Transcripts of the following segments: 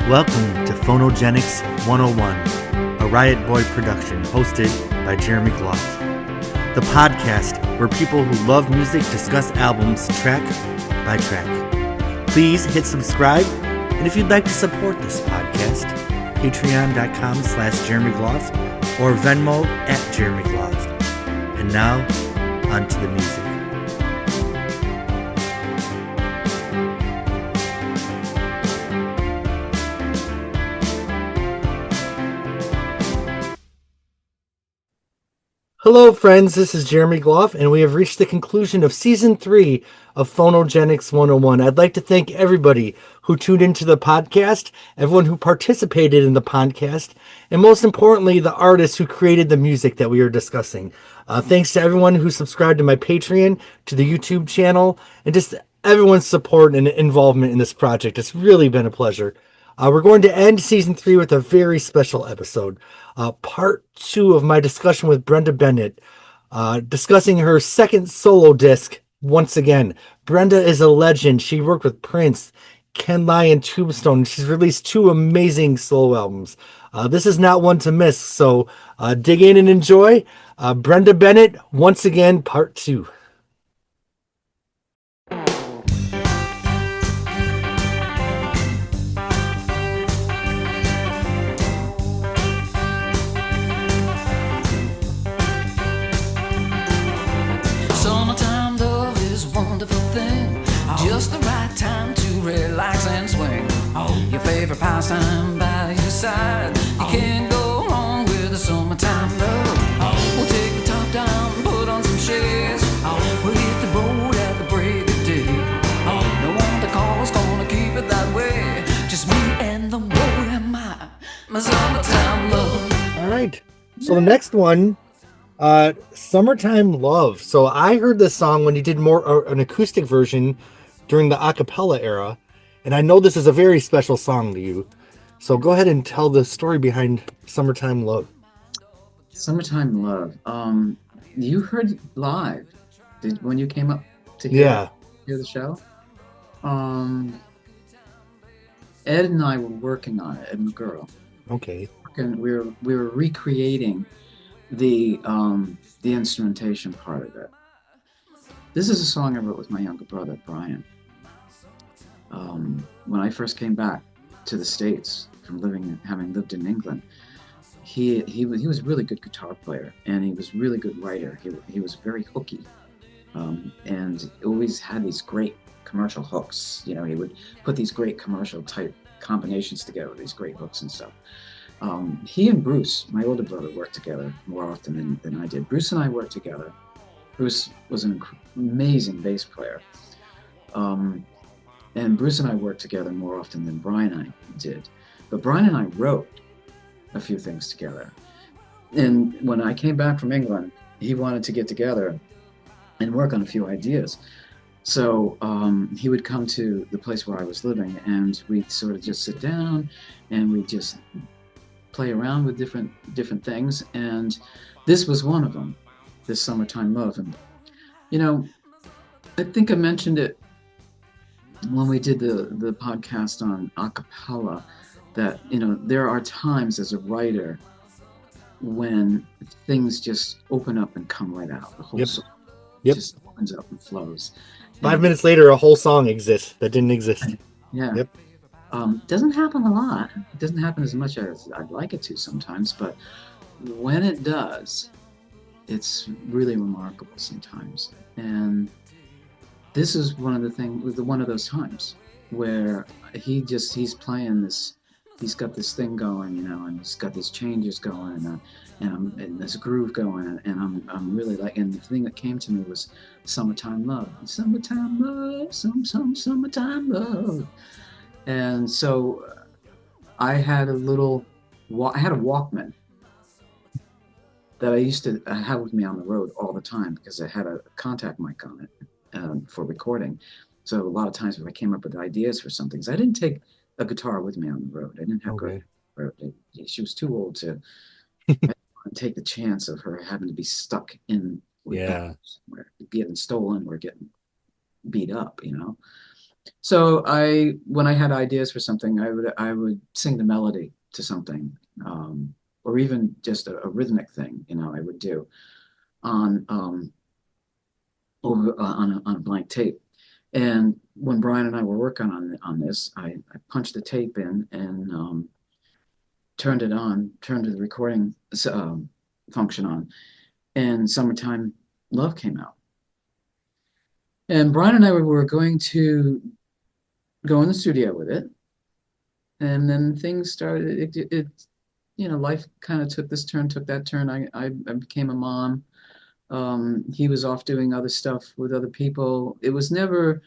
Welcome to Phonogenics 101, a Riotboy production hosted by Jeremy Gloff. The podcast where people who love music discuss albums track by track. Please hit subscribe, and if you'd like to support this podcast, patreon.com/Jeremy Gloff or Venmo @Jeremy Gloff. And now, on to the music. Hello, friends. This is Jeremy Gloff, and we have reached the conclusion of Season 3 of Phonogenics 101. I'd like to thank everybody who tuned into the podcast, everyone who participated in the podcast, and most importantly, the artists who created the music that we are discussing. Thanks to everyone who subscribed to my Patreon, to the YouTube channel, and just everyone's support and involvement in this project. It's really been a pleasure. We're going to end Season 3 with a very special episode. Part 2 of my discussion with Brenda Bennett, discussing her second solo disc once again. Brenda is a legend. She worked with Prince, Ken Lyon and Tombstone. She's released 2 amazing solo albums. This is not one to miss, so dig in and enjoy. Brenda Bennett, once again, Part 2. Just the right time to relax and swing. Your favorite pastime by your side. You can't go wrong with the summertime love. We'll take the top down, put on some shades. We'll hit the road at the break of day. No one to call us, gonna keep it that way. Just me and the road and my summertime love. All right. So the next one, Summertime Love. So I heard this song when you did more an acoustic version during the a cappella era, and I know this is a very special song to you. So go ahead and tell the story behind Summertime Love. Summertime Love. You heard it live when you came up to hear the show. Ed and I were working on it, Ed McGurl. Okay. And we were recreating the instrumentation part of it. This is a song I wrote with my younger brother Brian. When I first came back to the States from having lived in England, he was a really good guitar player, and he was a really good writer. He was very hooky, and always had these great commercial hooks. You know, he would put these great commercial type combinations together, these great hooks and stuff. He and Bruce, my older brother, worked together more often than I did. Bruce and I worked together. Bruce was an amazing bass player. And Bruce and I worked together more often than Brian and I did. But Brian and I wrote a few things together. And when I came back from England, he wanted to get together and work on a few ideas. So he would come to the place where I was living, and we'd sort of just sit down and we'd just play around with different things. And this was one of them, this Summertime Love. And, you know, I think I mentioned it when we did the podcast on a cappella, that, you know, there are times as a writer when things just open up and come right out. The whole song just opens up and flows. 5 minutes later, a whole song exists that didn't exist. Yeah. Yep. Doesn't happen a lot. It doesn't happen as much as I'd like it to sometimes, but when it does, it's really remarkable sometimes. And this is one of those times where he's playing this, he's got this thing going, you know, and he's got these changes going, and this groove going, and I'm really like, and the thing that came to me was Summertime Love. Summertime love, summertime love. And so I had a Walkman that I used to have with me on the road all the time, because I had a contact mic on it for recording. So a lot of times if I came up with ideas for something, I didn't take a guitar with me on the road. I didn't have she was too old to take the chance of her having to be stuck in getting stolen or getting beat up, you know. So when I had ideas for something, I would sing the melody to something, um, or even just a rhythmic thing, I would do on over on a blank tape. And when Brian and I were working on this, I punched the tape in and turned it on, turned the recording function on, and "Summertime Love" came out. And Brian and I were going to go in the studio with it, and then things started. Life kind of took this turn, took that turn. I became a mom. He was off doing other stuff with other people. It was never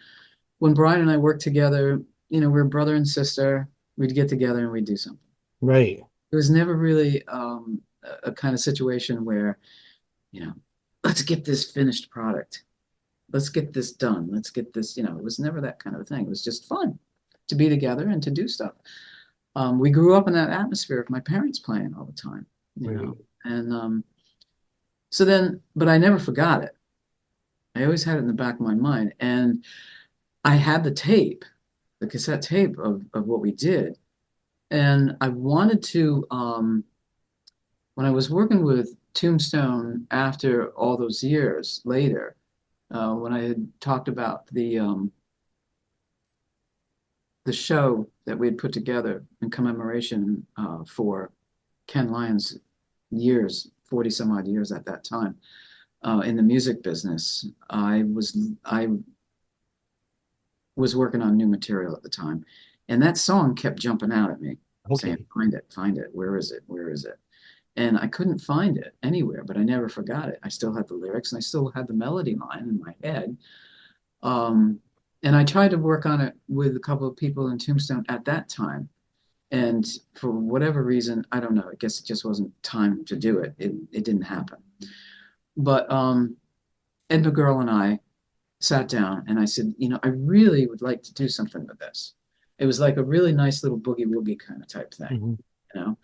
when Brian and I worked together. We're brother and sister. We'd get together and we'd do something. Right. It was never really a kind of situation where, you know, let's get this finished product. Let's get this done. Let's get this. It was never that kind of thing. It was just fun to be together and to do stuff. We grew up in that atmosphere of my parents playing all the time, Right. and so then, but I never forgot it. I always had it in the back of my mind, and I had the cassette tape of what we did, and I wanted to. When I was working with Tombstone after all those years later, when I had talked about the show that we had put together in commemoration for Ken Lyon's years, 40 some odd years at that time, in the music business. I was working on new material at the time, and that song kept jumping out at me, saying, Okay. find it, where is it? Where is it? And I couldn't find it anywhere, but I never forgot it. I still had the lyrics and I still had the melody line in my head. Um, and I tried to work on it with a couple of people in Tombstone at that time. And for whatever reason, I don't know, I guess it just wasn't time to do it. It didn't happen. But Ed McGurl and I sat down and I said, I really would like to do something with this. It was like a really nice little boogie woogie kind of type thing, Mhm. you know?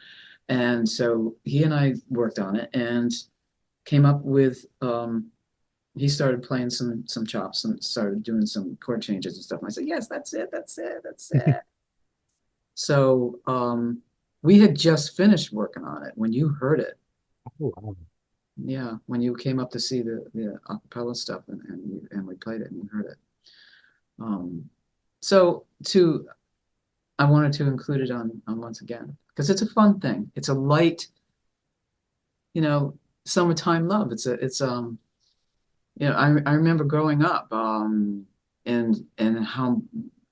And so he and I worked on it and came up with he started playing some chops and started doing some chord changes and stuff. And I said, yes, that's it, that's it, that's it. So we had just finished working on it when you heard it. Oh, wow. Yeah, when you came up to see the acapella stuff and we played it and you heard it. Um, so to I wanted to include it on once again because it's a fun thing. It's a light, you know, summertime love. I remember growing up, and how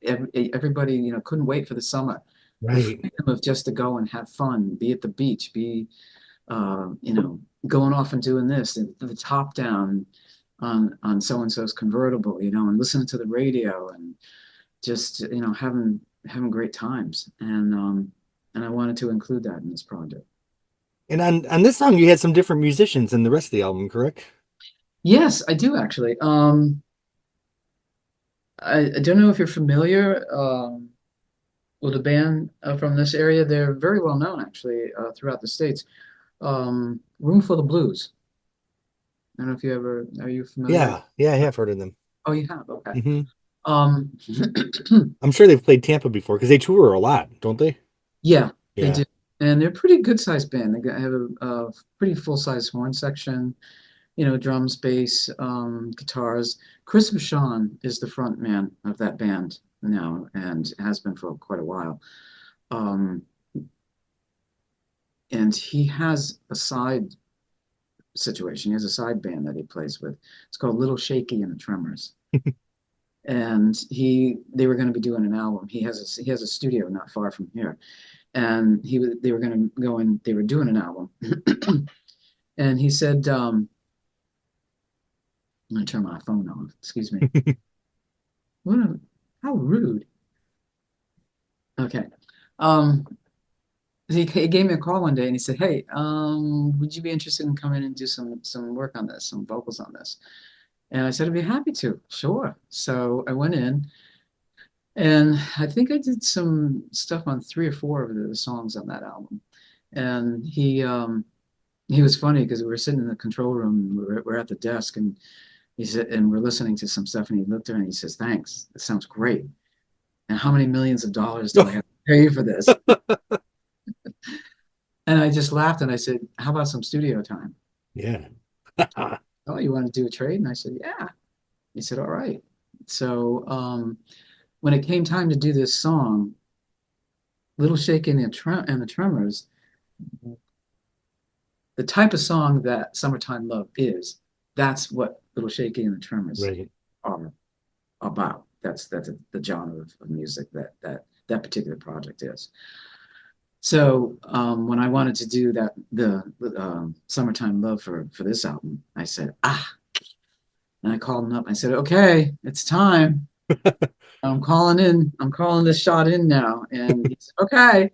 everybody, couldn't wait for the summer, the Right. freedom of just to go and have fun, be at the beach, be, going off and doing this, the top down on so and so's convertible, and listening to the radio and just, having great times. And I wanted to include that in this project. And on this song, you had some different musicians than the rest of the album, correct? Yes, I do actually. I don't know if you're familiar with a band from this area. They're very well known actually throughout the states. Room for the Blues. I don't know if are you familiar? Yeah. Yeah, I have heard of them. Oh, you have? Okay. Hmm. Um, I'm sure they've played Tampa before because they tour a lot, don't they? yeah, they Yeah. do. And they're a pretty good sized band. Have a pretty full size horn section, drums, bass, guitars. Chris Vachon is the front man of that band now and has been for quite a while. Um, and he has a side situation. He has a side band that he plays with. It's called Little Shaky and the Tremors. And they were going to be doing an album. He has a studio not far from here, and they were going to go and they were doing an album. And he said, I'm going to turn my phone off. Excuse me. What a, how rude. Okay. Um, he gave me a call one day and he said, "Hey, would you be interested in coming and do some work on this, some vocals on this?" And I said, "I'd be happy to." Sure. So I went in and I think I did some stuff on three or four of the songs on that album. And he was funny because we were sitting in the control room, and we're at the desk, and he said, and we're listening to some stuff, and he looked at me and he says, "Thanks, it sounds great." And how many millions of dollars do I have to pay for this? And I just laughed and I said, how about some studio time? Yeah. Oh, you want to do a trade? And I said, yeah. He said, all right. So when it came time to do this song, Little Shaking and the Tremors, the type of song that Summertime Love is, that's what Little Shaking and the Tremors Right. are about. That's the genre of music that particular project is. So when I wanted to do the Summertime Love for this album, I said, and I called him up. I said, okay, it's time. I'm calling in. I'm calling this shot in now. And he said, okay.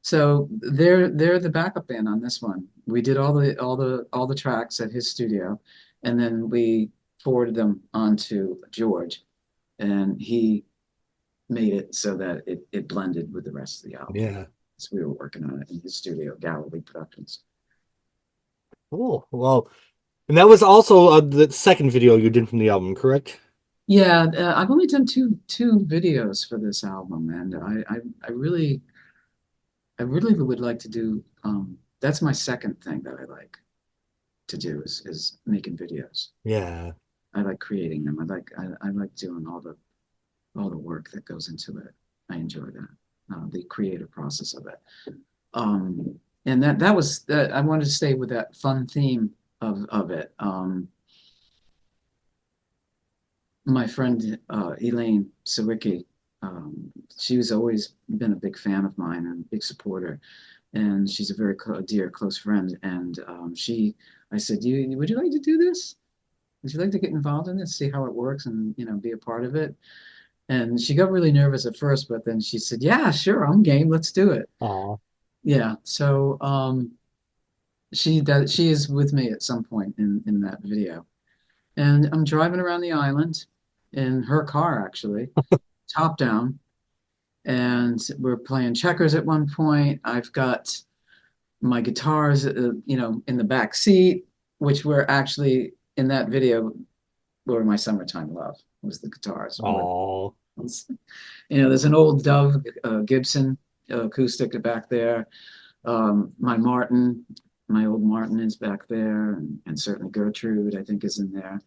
So they're the backup band on this one. We did all the tracks at his studio, and then we forwarded them on to George, and he made it so that it blended with the rest of the album. Yeah. So we were working on it in his studio, Galilee Productions. Cool. Well, and that was also the second video you did from the album, correct? Yeah, I've only done two videos for this album, and I really would like to do. That's my second thing that I like to do is making videos. Yeah. I like creating them. I like doing all the work that goes into it. I enjoy that, the creative process of it. And that was I wanted to stay with that fun theme of it. My friend Elaine Sawicki, she's always been a big fan of mine and a big supporter, and she's a very dear close friend. And I said, would you like to do this? Would you like to get involved in this, see how it works, and be a part of it? And she got really nervous at first, but then she said, yeah, sure, I'm game. Let's do it. Aw. Yeah. So she is with me at some point in that video. And I'm driving around the island in her car, actually, top down. And we're playing checkers at one point. I've got my guitars, in the back seat, which were actually in that video were my Summertime Love was the guitars. Oh. There's an old Dove Gibson acoustic back there. My old Martin is back there, and certainly Gertrude, I think, is in there.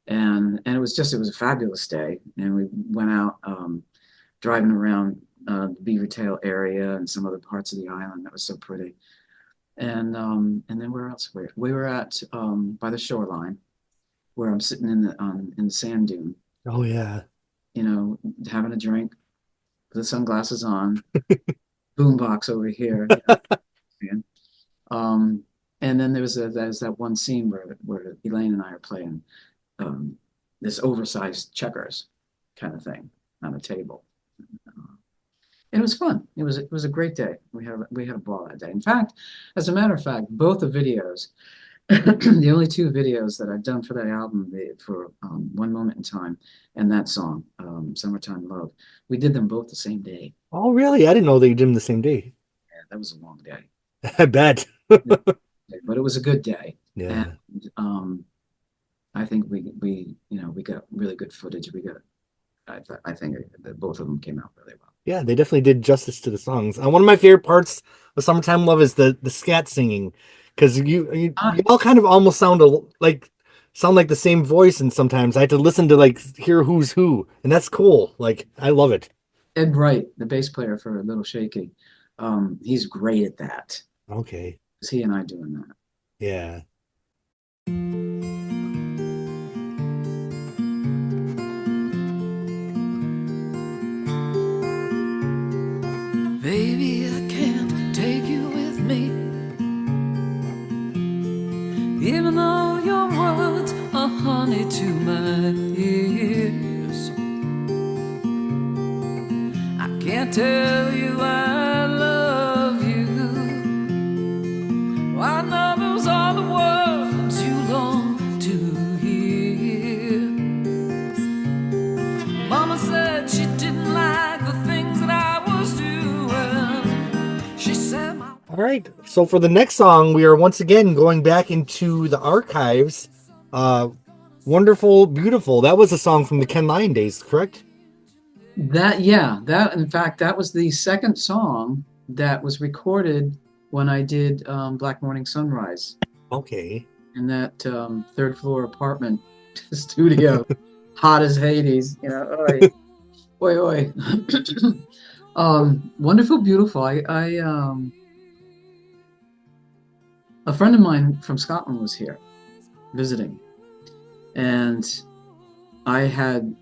And it was a fabulous day. And we went out driving around the Beavertail area and some other parts of the island that was so pretty. And then where else? We were at by the shoreline, where I'm sitting in the sand dune. Oh yeah. Having a drink, with the sunglasses on, boombox over here. And then there's that one scene where Elaine and I are playing this oversized checkers kind of thing on a table. It was fun. It was a great day. We had a ball that day. In fact, as a matter of fact, both the videos, the only two videos that I've done for that album, for One Moment in Time and that song, Summertime Love, we did them both the same day. Oh really? I didn't know they did them the same day. Yeah, that was a long day. I bet. But it was a good day. Yeah. And I think we got really good footage. I think that both of them came out really well. Yeah, they definitely did justice to the songs. One of my favorite parts of Summertime Love is the scat singing, because you all kind of almost sound like the same voice, and sometimes I had to listen to hear who's who, and that's cool. I love it. Ed Wright, the bass player for Little Shaky, he's great at that. Okay. It's he and I doing that. Yeah. Baby, I can't take you with me, even though your words are honey to my ears. I can't tell you I love you. I know those are the words you long to hear. Mama said she didn't like the things that I was doing. She said All right. So for the next song, we are once again going back into the archives. Wonderful, Beautiful. That was a song from the Ken Lyon days, correct? That in fact, that was the second song that was recorded when I did Black Morning Sunrise Okay. in that third floor apartment studio, hot as Hades, oi, oi, oi. Wonderful, beautiful. A friend of mine from Scotland was here visiting, and I had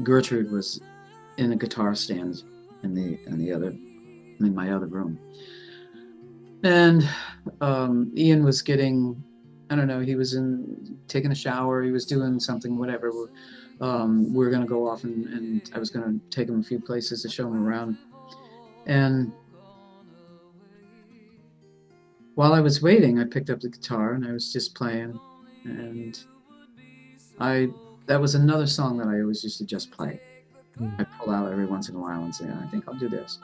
Gertrude was in a guitar stand in my other room, and Ian was getting, I don't know, he was in taking a shower, he was doing something, whatever. We are gonna go off, and I was gonna take him a few places to show him around, and while I was waiting, I picked up the guitar and I was just playing, and I that was another song that I always used to just play. I Mm. pull out every once in a while and say, I think I'll do this.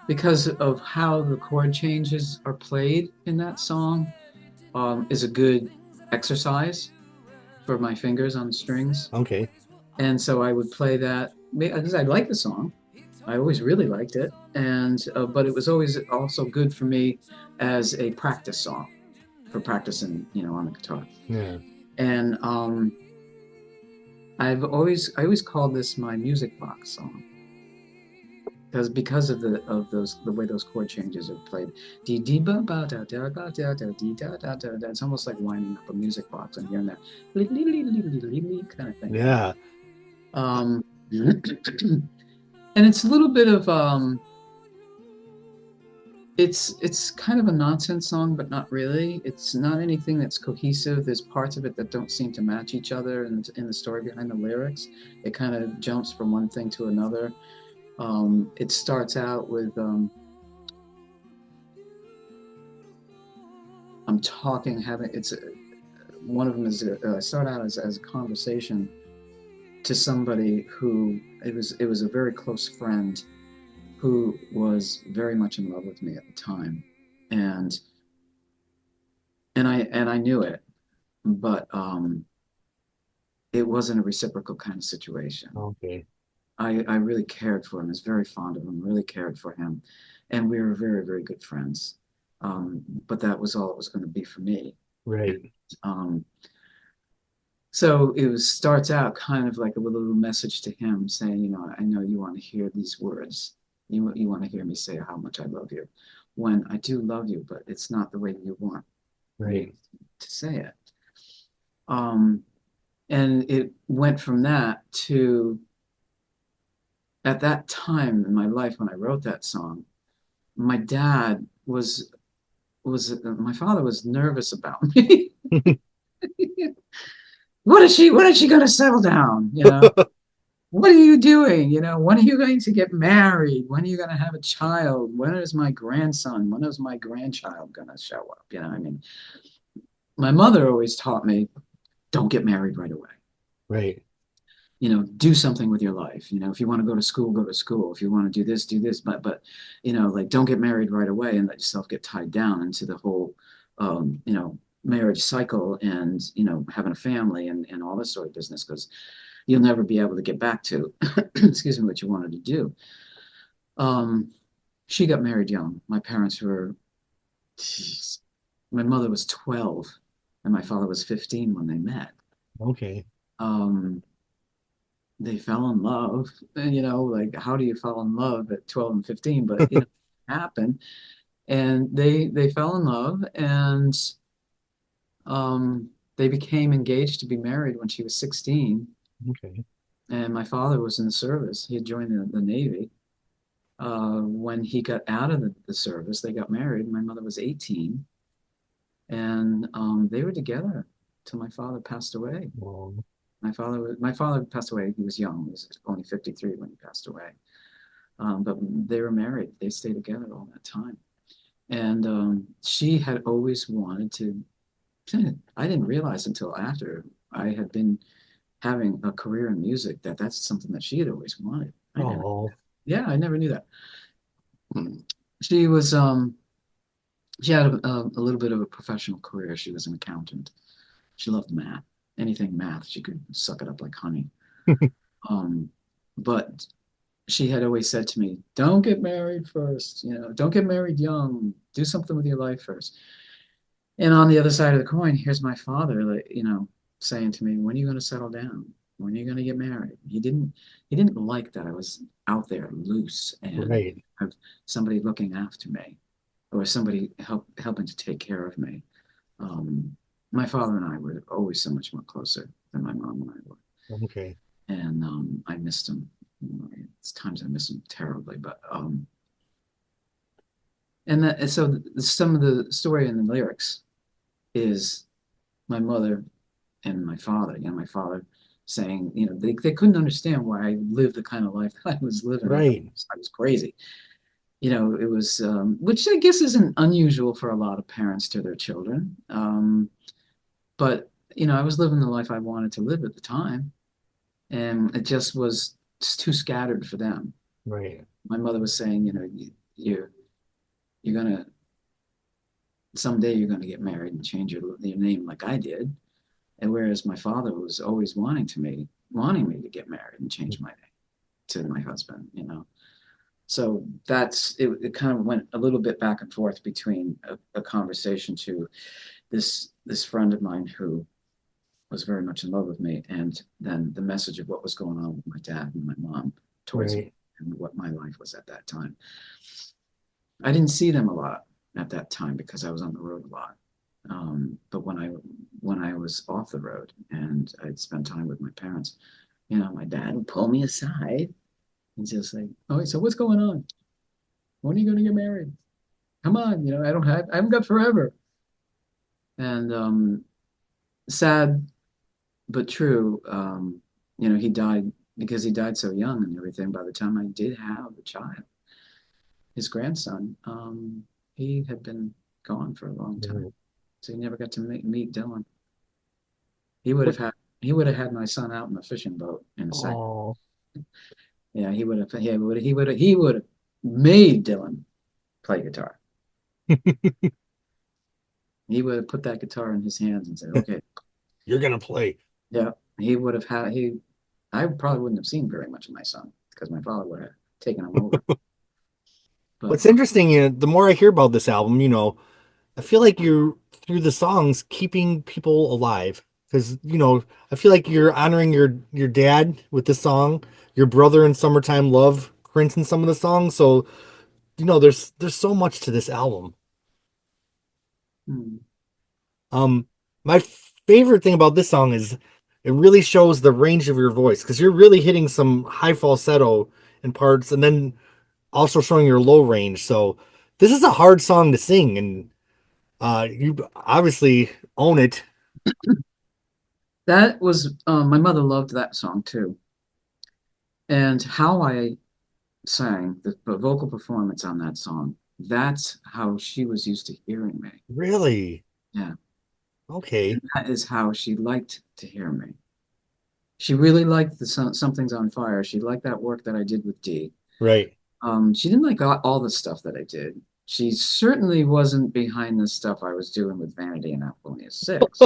Because of how the chord changes are played in that song, is a good exercise for my fingers on the strings. Okay. And so I would play that because I like the song. I always really liked it, and but it was always also good for me as a practice song for practicing, on the guitar. Yeah. And I always called this my music box song because of the way those chord changes are played. Dee dee ba ba da da ba da da dee da da da da. It's almost like winding up a music box and hearing that kind of thing. Yeah. Um, and it's a little bit of it's kind of a nonsense song, but not really. It's not anything that's cohesive. There's parts of it that don't seem to match each other, and in the story behind the lyrics, it kind of jumps from one thing to another. It starts out with I'm talking, having one of them is start out as a conversation to somebody who it was a very close friend who was very much in love with me at the time, and I knew it, but it wasn't a reciprocal kind of situation. Okay. I really cared for him. I was very fond of him. Really cared for him, and we were very very good friends. But that was all it was going to be for me. Right. Um, so starts out kind of like a little message to him saying, I know you want to hear these words. You want to hear me say how much I love you. When I do love you, but it's not the way you want me Right. to say it. Um, and it went from that to at that time in my life when I wrote that song, my dad was my father was nervous about me. When is she gonna settle down? What are you doing? When are you going to get married? When are you gonna have a child? When is my grandson? When is my grandchild gonna show up? I mean, my mother always taught me, don't get married right away. Right. Do something with your life. If you want to go to school, go to school. If you want to do this, but like don't get married right away and let yourself get tied down into the whole, marriage cycle and, having a family and all this sort of business because you'll never be able to get back to, excuse me, what you wanted to do. Um, she got married young. My parents were, geez, my mother was 12 and my father was 15 when they met. Okay. Um, they fell in love, like how do you fall in love at 12 and 15? But it happened, and they fell in love, and they became engaged to be married when she was 16. Okay. And my father was in the service. He had joined the Navy. When he got out of the service, they got married. My mother was 18, and they were together till my father passed away. Well, My father passed away. He was young. He was only 53 when he passed away. But they were married. They stayed together all that time. And she had always wanted to. I didn't realize until after I had been having a career in music that that's something that she had always wanted. I never. oh, Yeah, I never knew that. She was. She had a little bit of a professional career. She was an accountant. She loved math. Anything math, she could suck it up like honey. Um, but she had always said to me, "Don't get married first. Don't get married young. Do something with your life first." And on the other side of the coin, here's my father, like, saying to me, "When are you going to settle down? When are you going to get married?" He didn't like that I was out there loose and Right. have somebody looking after me or somebody helping to take care of me. Um, my father and I were always so much more closer than my mom and I were, Okay. and I missed him. It's times I miss him terribly, but and so some of the story in the lyrics is my mother and my father. My father saying, they couldn't understand why I lived the kind of life that I was living. They thought Right. I was crazy. It was, which I guess isn't unusual for a lot of parents to their children. But, I was living the life I wanted to live at the time, and it just was just too scattered for them. Right. My mother was saying, you're gonna someday you're gonna get married and change your name like I did. And whereas my father was always wanting me to get married and change my name to my husband. So it kind of went a little bit back and forth between a conversation to this friend of mine who was very much in love with me, and then the message of what was going on with my dad and my mom towards me Right. and what my life was at that time. I didn't see them a lot at that time because I was on the road a lot. But when I was off the road and I'd spend time with my parents, my dad would pull me aside and just say, "Oh, wait, so what's going on? When are you going to get married? Come on, I haven't got forever." And sad but true. He died because he died so young and everything. By the time I did have a child, his grandson, he had been gone for a long time, Mhm. so he never got to meet Dylan. He would What? have had he would have had my son out in a fishing boat in a second. Oh. Yeah, he would have made Dylan play guitar. He would have put that guitar in his hands and said, "Okay." You're gonna play. Yeah, he would have had he. I probably wouldn't have seen very much of my son because my father would have taken him over. But What's interesting, the more I hear about this album, I feel like you're through the songs keeping people alive because I feel like you're honoring your dad with this song, your brother in Summertime Love, Prince in some of the songs. So there's so much to this album. hmm, Um, my favorite thing about this song is it really shows the range of your voice because you're really hitting some high falsetto in parts and then also showing your low range. So this is a hard song to sing, and you obviously own it. that was my mother loved that song too, and how I sang the vocal performance on that song. That's how she was used to hearing me. Really? Yeah, Okay. and that is how she liked to hear me. She really liked the Something's on Fire. She liked that work that I did with Dee. Right. She didn't like all the stuff that I did. She certainly wasn't behind the stuff I was doing with Vanity and Apollonia 6.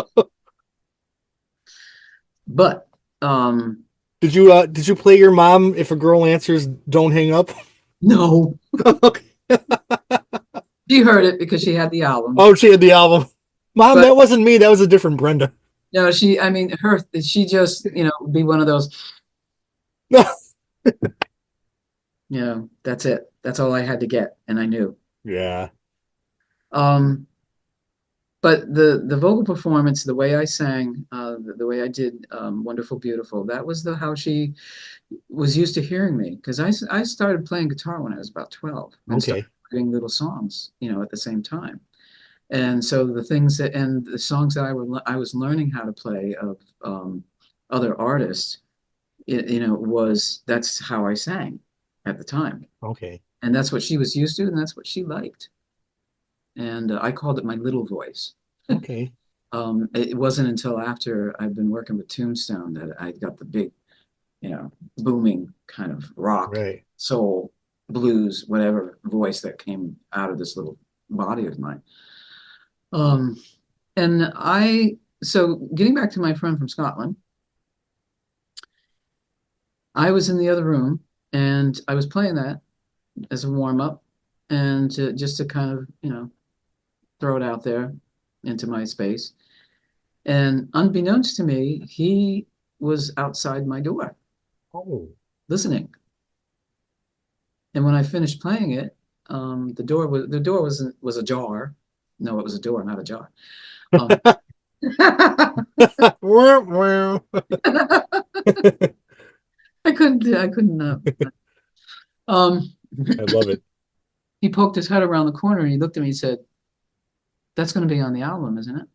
But Did you play your mom if a girl answers don't hang up? no, Okay. she heard it because she had the album. Oh, she had the album. Mom, But that wasn't me. That was a different Brenda. no, I mean, she just, be one of those, that's it. That's all I had to get. And I knew. Yeah. Um, but the vocal performance, the way I sang, the way I did Wonderful Beautiful, that was how she was used to hearing me. Because I started playing guitar when I was about 12 and started Okay. writing little songs, at the same time. And so the songs that I was learning how to play of other artists, that's how I sang at the time. Okay. And that's what she was used to, and that's what she liked. And I called it my little voice. Okay. It wasn't until after I'd been working with Tombstone that I got the big, booming kind of rock, Right. soul, blues, whatever voice that came out of this little body of mine. Um, and so getting back to my friend from Scotland, I was in the other room And I was playing that as a warm up and just to kind of, throw it out there into my space. And unbeknownst to me, he was outside my door Oh. listening. And when I finished playing it, the door was ajar. No, it was a door, not a jar. Um, Wah, wah. I couldn't. Um, I love it. he poked his head around the corner and he looked at me and said, "That's going to be on the album, isn't it?"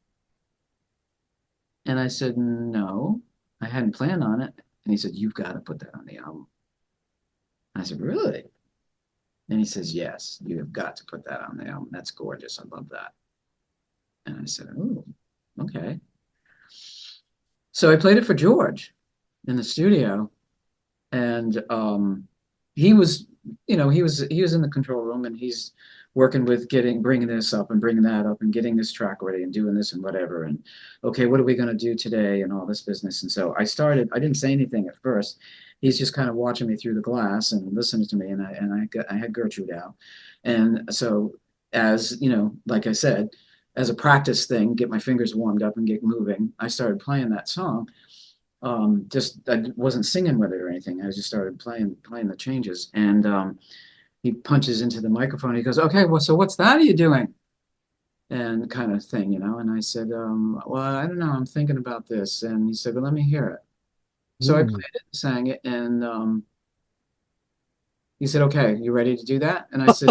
And I said, "No, I hadn't planned on it." And he said, "You've got to put that on the album." I said, "Really?" And he says, "Yes, you have got to put that on the album. That's gorgeous. I love that." And I said, "Oh, okay." So I played it for George in the studio, and he was, he was in the control room, and he's working with bringing this up and bringing that up and getting this track ready and doing this and whatever. And okay, what are we going to do today and all this business. And so I didn't say anything at first. He's just kind of watching me through the glass and listening to me. And I had Gertrude out. And so, as you know, like I said, as a practice thing, get my fingers warmed up and get moving, I started playing that song. Just I wasn't singing with it or anything. I just started playing the changes. And he punches into the microphone. He goes, "Okay, well, so what's that are you doing?" And kind of thing, And I said, "Well, I don't know. I'm thinking about this." And he said, "Well, let me hear it." So I Mm. played it, sang it, and he said, "Okay, you ready to do that?" And I said,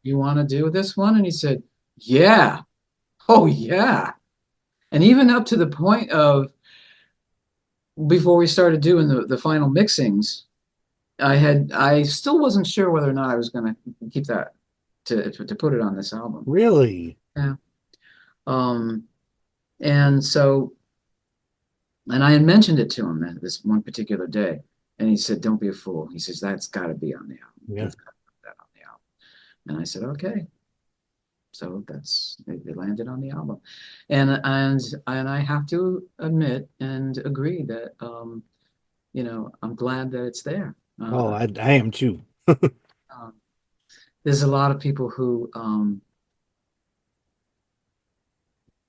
"You want to do this one?" And he said, "Yeah, oh yeah." And even up to the point of before we started doing the final mixings, I still wasn't sure whether or not I was going to keep that to put it on this album. Really? Yeah. Um, and so, and I had mentioned it to him this one particular day, and he said, "Don't be a fool." He says, "That's got to be on the album. Yeah. You've got to put that on the album." And I said, "Okay." So they landed on the album, and I have to admit and agree that I'm glad that it's there. Oh, I am too. Um, there's a lot of people who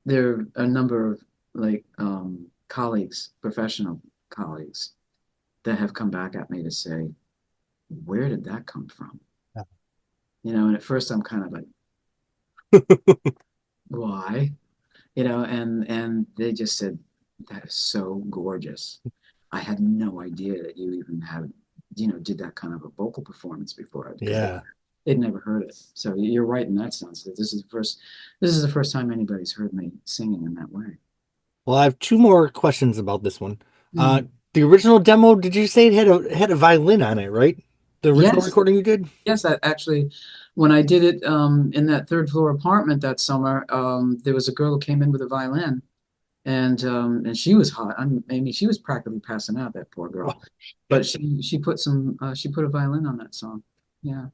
there are a number of like colleagues, professional colleagues, that have come back at me to say, "Where did that come from?" And at first I'm kind of like, "Why?" And they just said, "That is so gorgeous. I had no idea that you even had, did that kind of a vocal performance before," because Yeah. they'd never heard it. So you're right in that sense that this is the first time anybody's heard me singing in that way. Well, I have two more questions about this one. Uh, Mm. the original demo, did you say it had a violin on it, right? The original Yes, recording you did? yes. That actually, when I did it in that third floor apartment that summer, there was a girl who came in with a violin, and she was hot. I mean, she was practically passing out. That poor girl, Oh, but shit. she put a violin on that song. Yeah.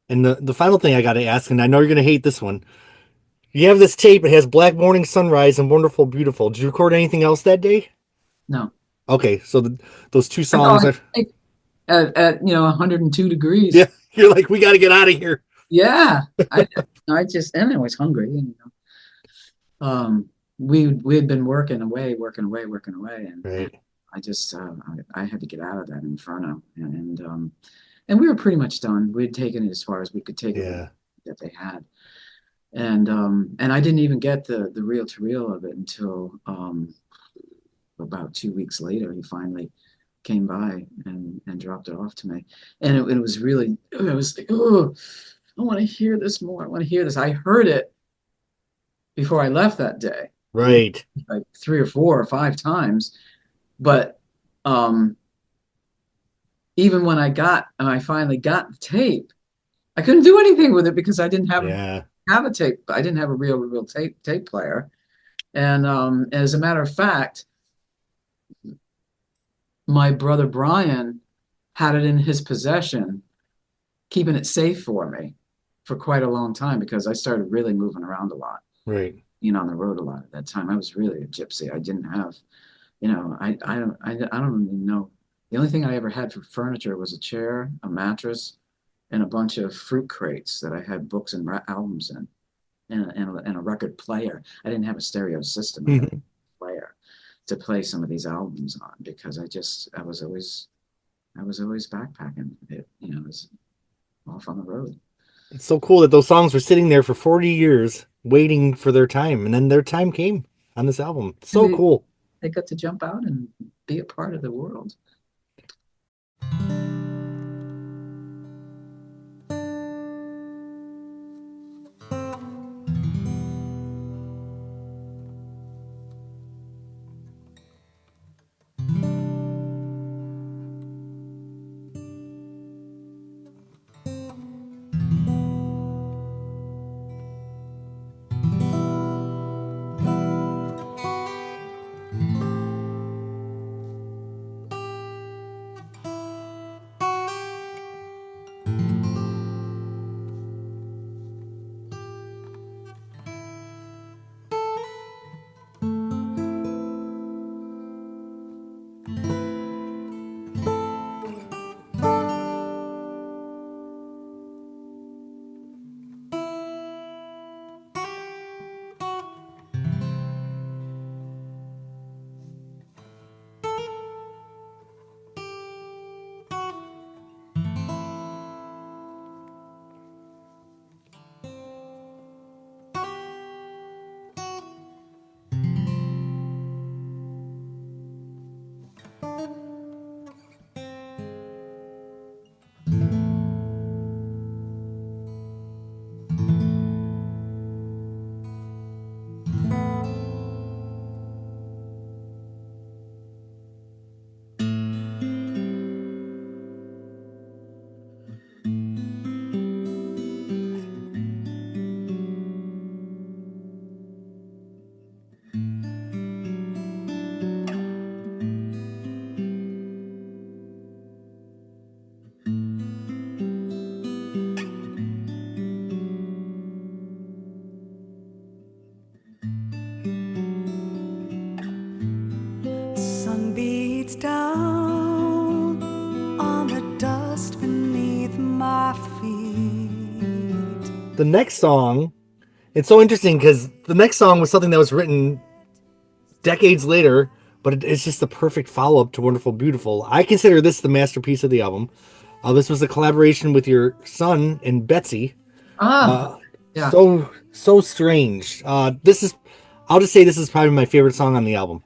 And the final thing I got to ask, and I know you're gonna hate this one. You have this tape. It has Black Morning Sunrise and Wonderful Beautiful. Did you record anything else that day? No. Okay, so those two Oh, songs are. at 102 Yeah, degrees. you're like, we got to get out of here. Yeah. I just and I was hungry. We had been working away, and Right. I just I had to get out of that inferno, and we were pretty much done. We had taken it as far as we could take it with Yeah. that they had, and I didn't even get the reel to reel of it until about 2 weeks later. He finally came by and dropped it off to me, and it was really it was like, oh, I want to hear this more. I want to hear this. I heard it before I left that day, Right. like 3 or 4 or 5 times. But um, even when I finally got the tape, I couldn't do anything with it because I didn't Yeah. have a tape. I didn't have a real tape player. And as a matter of fact, my brother Brian had it in his possession, keeping it safe for me for quite a long time because I started really moving around a lot, Right. being on the road a lot at that time. I was really a gypsy. I didn't have, I don't even know. The only thing I ever had for furniture was a chair, a mattress, and a bunch of fruit crates that I had books and albums in, and a record player. I didn't have a stereo system. I had a player to play some of these albums on because I was always backpacking. It, I was off on the road. It's so cool that those songs were sitting there for 40 years waiting for their time, and then their time came on this album. So And cool. they got to jump out and be a part of the world. Sun beats down on the dust beneath my feet. The next song, it's so interesting because the next song was something that was written decades later, but it's just the perfect follow-up to Wonderful Beautiful. I consider this the masterpiece of the album. This was a collaboration with your son and Betsy. Yeah. So strange. I'll just say this is probably my favorite song on the album.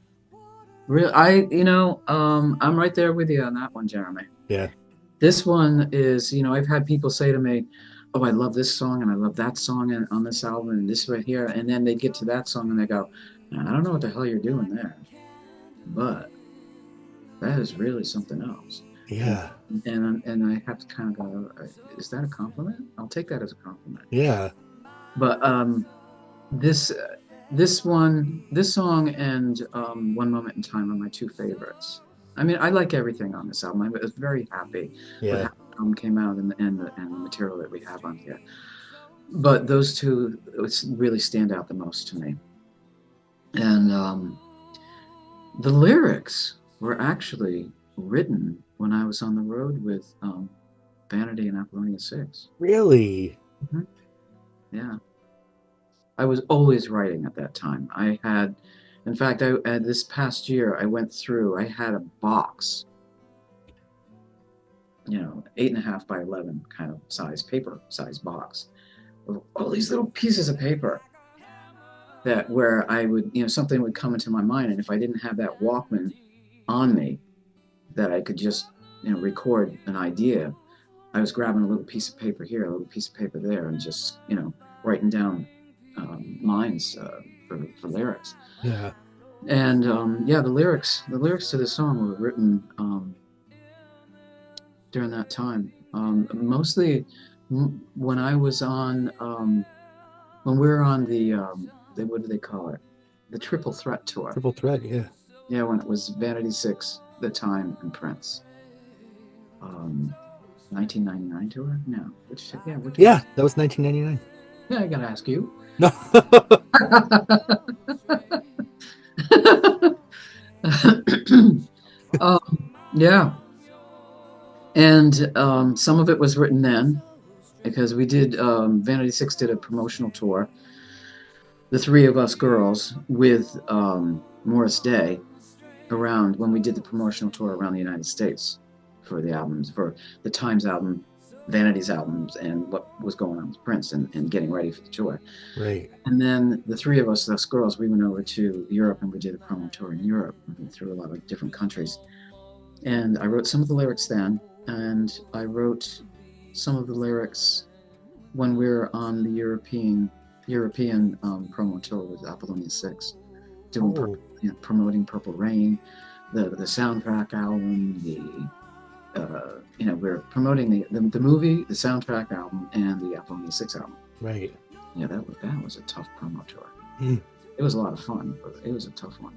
Real, I'm right there with you on that one, Jeremy. Yeah. This one is, I've had people say to me, "Oh, I love this song and I love that song on this album and this right here," and then they get to that song and they go, "I don't know what the hell you're doing there, but that is really something else." Yeah. And I have to kind of go, "Is that a compliment? I'll take that as a compliment." Yeah. But this song and One Moment in Time are my two favorites. I mean, I like everything on this album. I was very happy with how the album came out and the material that we have on here. But those two really stand out the most to me. And the lyrics were actually written when I was on the road with Vanity and Apollonia 6. Really? Mm-hmm. Yeah. I was always writing at that time. In fact, this past year, I went through, I had a box, 8.5 by 11 kind of paper size box of all these little pieces of paper where I would, something would come into my mind. And if I didn't have that Walkman on me, that I could just, record an idea, I was grabbing a little piece of paper here, a little piece of paper there, and just, writing down lines for lyrics. Yeah. And the lyrics to the song were written during that time. Mostly when I was on, when we were on the what do they call it? The Triple Threat tour. Triple Threat, yeah. Yeah, when it was Vanity 6, The Time, and Prince. 1999 tour? No. Yeah, that was 1999. Yeah, I gotta ask you. No. Yeah. And some of it was written then, because we did, Vanity Six did a promotional tour, the three of us girls with Morris Day, around when we did the promotional tour around the United States for the albums, for the Times album, Vanity's albums, and what was going on with Prince, and getting ready for the tour. Right. And then the three of us, those girls, we went over to Europe and we did a promo tour in Europe. We went through a lot of different countries. And I wrote some of the lyrics then, and I wrote some of the lyrics when we were on the European promo tour with Apollonia 6, doing Oh. promoting Purple Rain, the soundtrack album, we're promoting the movie, the soundtrack album, and the Apollonia 6 album. Right. Yeah, that was a tough promo tour. Mm. It was a lot of fun, but it was a tough one.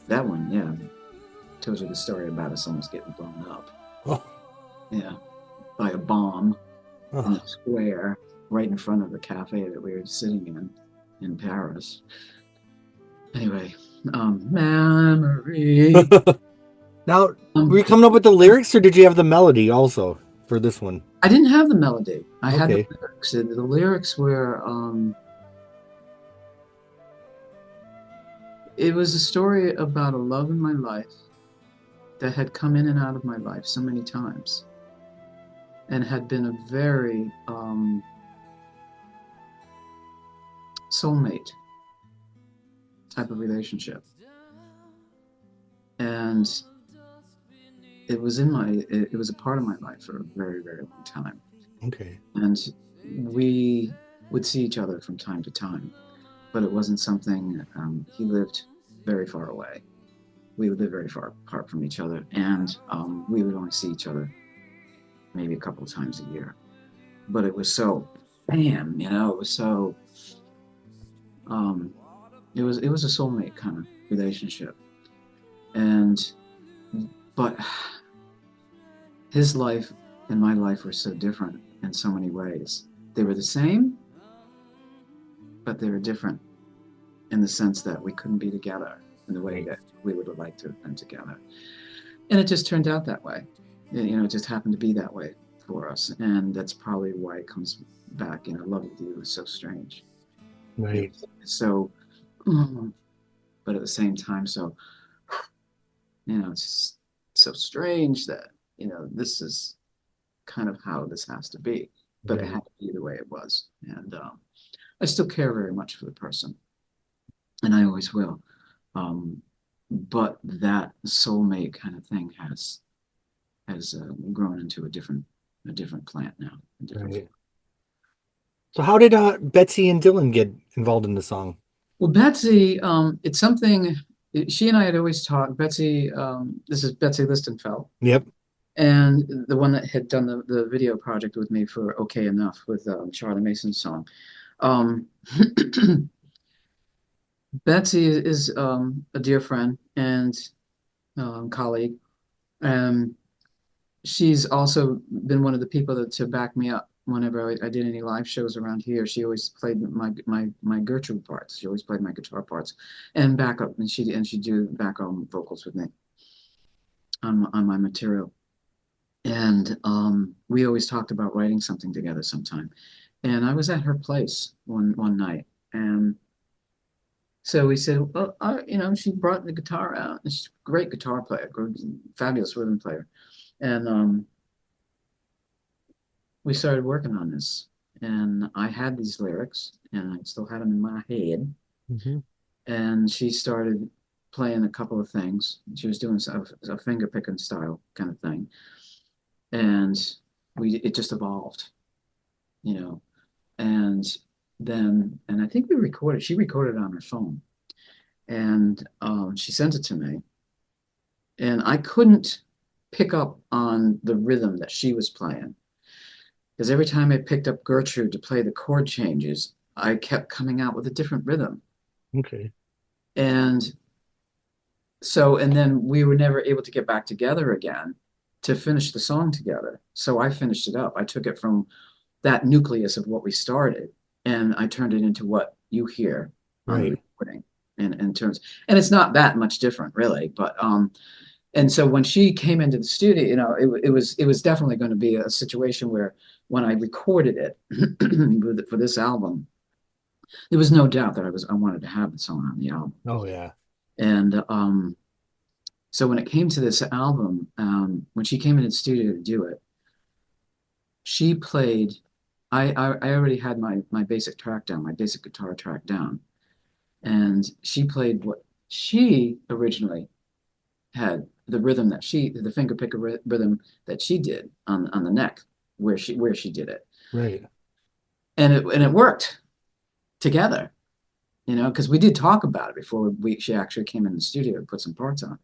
That one, yeah, tells you the story about us almost getting blown up. Oh. Yeah, by a bomb in Oh. a square right in front of the cafe that we were sitting in Paris. Anyway, memory. Now, were you coming up with the lyrics, or did you have the melody also for this one? I didn't have the melody. I had Okay. the lyrics. The lyrics were, it was a story about a love in my life that had come in and out of my life so many times, and had been a very soulmate type of relationship. And it was it was a part of my life for a very, very long time. Okay. And we would see each other from time to time, but it wasn't something, he lived very far away. We lived very far apart from each other, and we would only see each other maybe a couple of times a year. But it was so, bam, it was so, it was a soulmate kind of relationship. But his life and my life were so different in so many ways. They were the same, but they were different in the sense that we couldn't be together in the way that we would have liked to have been together. And it just turned out that way. It just happened to be that way for us. And that's probably why it comes back, Love With You is so strange. Right. So, but at the same time, so, it's just so strange that, this is kind of how this has to be. But it had to be the way it was. And I still care very much for the person. And I always will. But that soulmate kind of thing has grown into a different plant now. Right. So how did Betsy and Dylan get involved in the song? Well, Betsy, it's something she and I had always talked. Betsy, this is Betsy Listenfeld. Yep. And the one that had done the video project with me for Okay Enough with Charlie Mason's song. Betsy is a dear friend and colleague. She's also been one of the people to back me up whenever I did any live shows around here. She always played my Gertrude parts. She always played my guitar parts and backup, and she'd do backup vocals with me on my material. And we always talked about writing something together sometime. And I was at her place one night, and so we said, well, she brought the guitar out. She's a great guitar player, fabulous rhythm player. And we started working on this. And I had these lyrics, and I still had them in my head. Mm-hmm. And she started playing a couple of things. She was doing a finger picking style kind of thing. And it just evolved, and I think she recorded it on her phone, and she sent it to me, and I couldn't pick up on the rhythm that she was playing, because every time I picked up Gertrude to play the chord changes, I kept coming out with a different rhythm. Okay. And then we were never able to get back together again to finish the song together. So I finished it up. I took it from that nucleus of what we started, and I turned it into what you hear on the recording in terms, and it's not that much different really, but And so when she came into the studio, you know, it was definitely going to be a situation where when I recorded it for this album, there was no doubt that I wanted to have the song on the album. Oh yeah. And so when it came to this album, when she came into the studio to do it, she played. I already had my basic track down, my basic guitar track down, and she played what she originally had, the rhythm that the finger picker rhythm that she did on the neck where she did it, Right. and it worked together, you know, because we did talk about it before she actually came in the studio and put some parts on.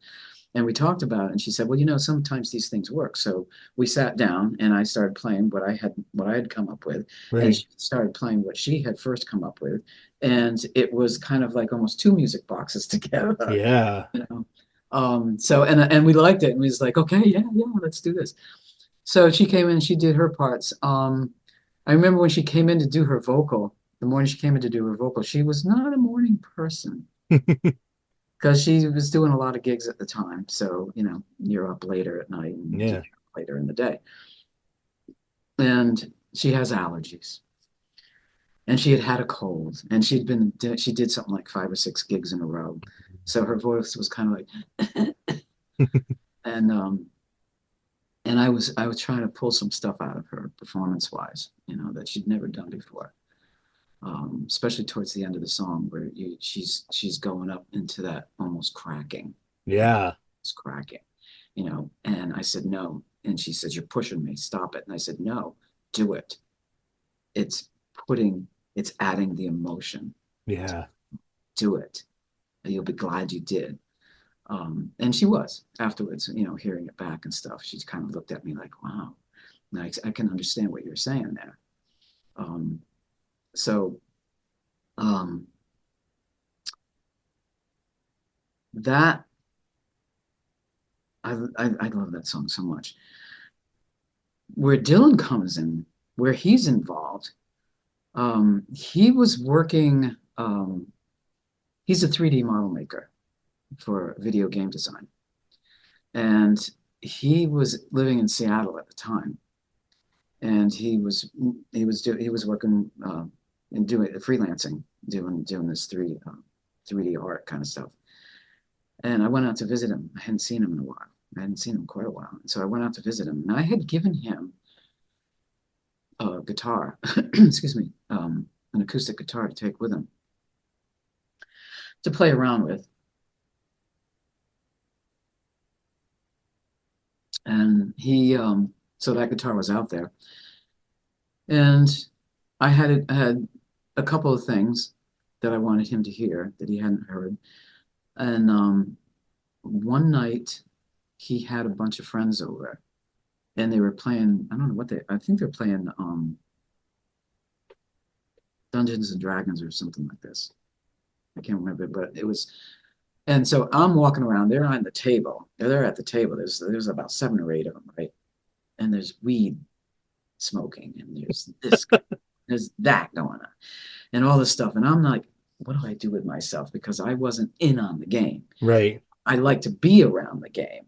And we talked about it, and she said, well, you know, sometimes these things work. So we sat down and I started playing what I had come up with, and Right. she started playing what she had first come up with. And it was kind of like almost two music boxes together, Yeah. you know. So and we liked it, and we was like, okay, yeah, yeah, let's do this. So she came in, she did her parts. I remember when she came in to do her vocal, the morning she came in to do her vocal, she was not a morning person because she was doing a lot of gigs at the time. So, you know, you're up later at night and Yeah. later in the day. And she has allergies. And she had had a cold, and she did something like 5 or 6 gigs in a row. So her voice was kind of like, and I was trying to pull some stuff out of her performance wise, you know, that she'd never done before. Especially towards the end of the song where she's going up into that almost cracking. Yeah. It's cracking, you know. And I said no, and she says, "You're pushing me. Stop it." And I said, "No, do it. It's it's adding the emotion. Yeah. Do it. You'll be glad you did." And she was afterwards, you know, hearing it back and stuff. She kind of looked at me like, "Wow, I can understand what you're saying there." Um, so um, that I love that song so much. Where Dylan comes in, where he's involved, he was working. He's a 3D model maker for video game design, and he was living in Seattle at the time, and he was working and doing freelancing, doing this 3D art kind of stuff. And I went out to visit him. I hadn't seen him in a while. I hadn't seen him in quite a while. And so I went out to visit him, and I had given him a guitar, excuse me, an acoustic guitar to take with him to play around with. And so that guitar was out there. And I had a couple of things that I wanted him to hear that he hadn't heard. And one night he had a bunch of friends over, and they were playing, I don't know what I think they're playing Dungeons and Dragons or something like this. I can't remember, but it was. And so I'm walking around. They're on the table. They're at the table. There's about 7 or 8 of them, right? And there's weed smoking, and there's this, there's that going on, and all this stuff. And I'm like, what do I do with myself? Because I wasn't in on the game. Right. I like to be around the game,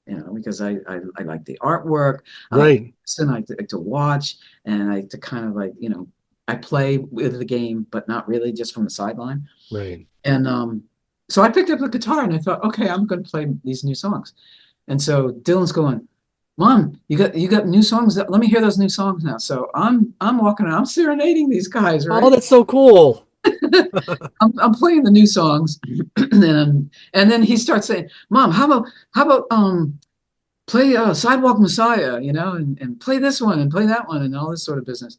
you know, because I like the artwork. I Right. like to watch, and I like to kind of like, you know, I play with the game, but not really, just from the sideline. Right. And so I picked up the guitar and I thought, okay, I'm going to play these new songs. And so Dylan's going, Mom, you got new songs. Let me hear those new songs now. So I'm walking around, I'm serenading these guys, Oh, right? that's so cool. I'm playing the new songs, and then he starts saying, "Mom, how about play Sidewalk Messiah, you know, and play this one and play that one and all this sort of business."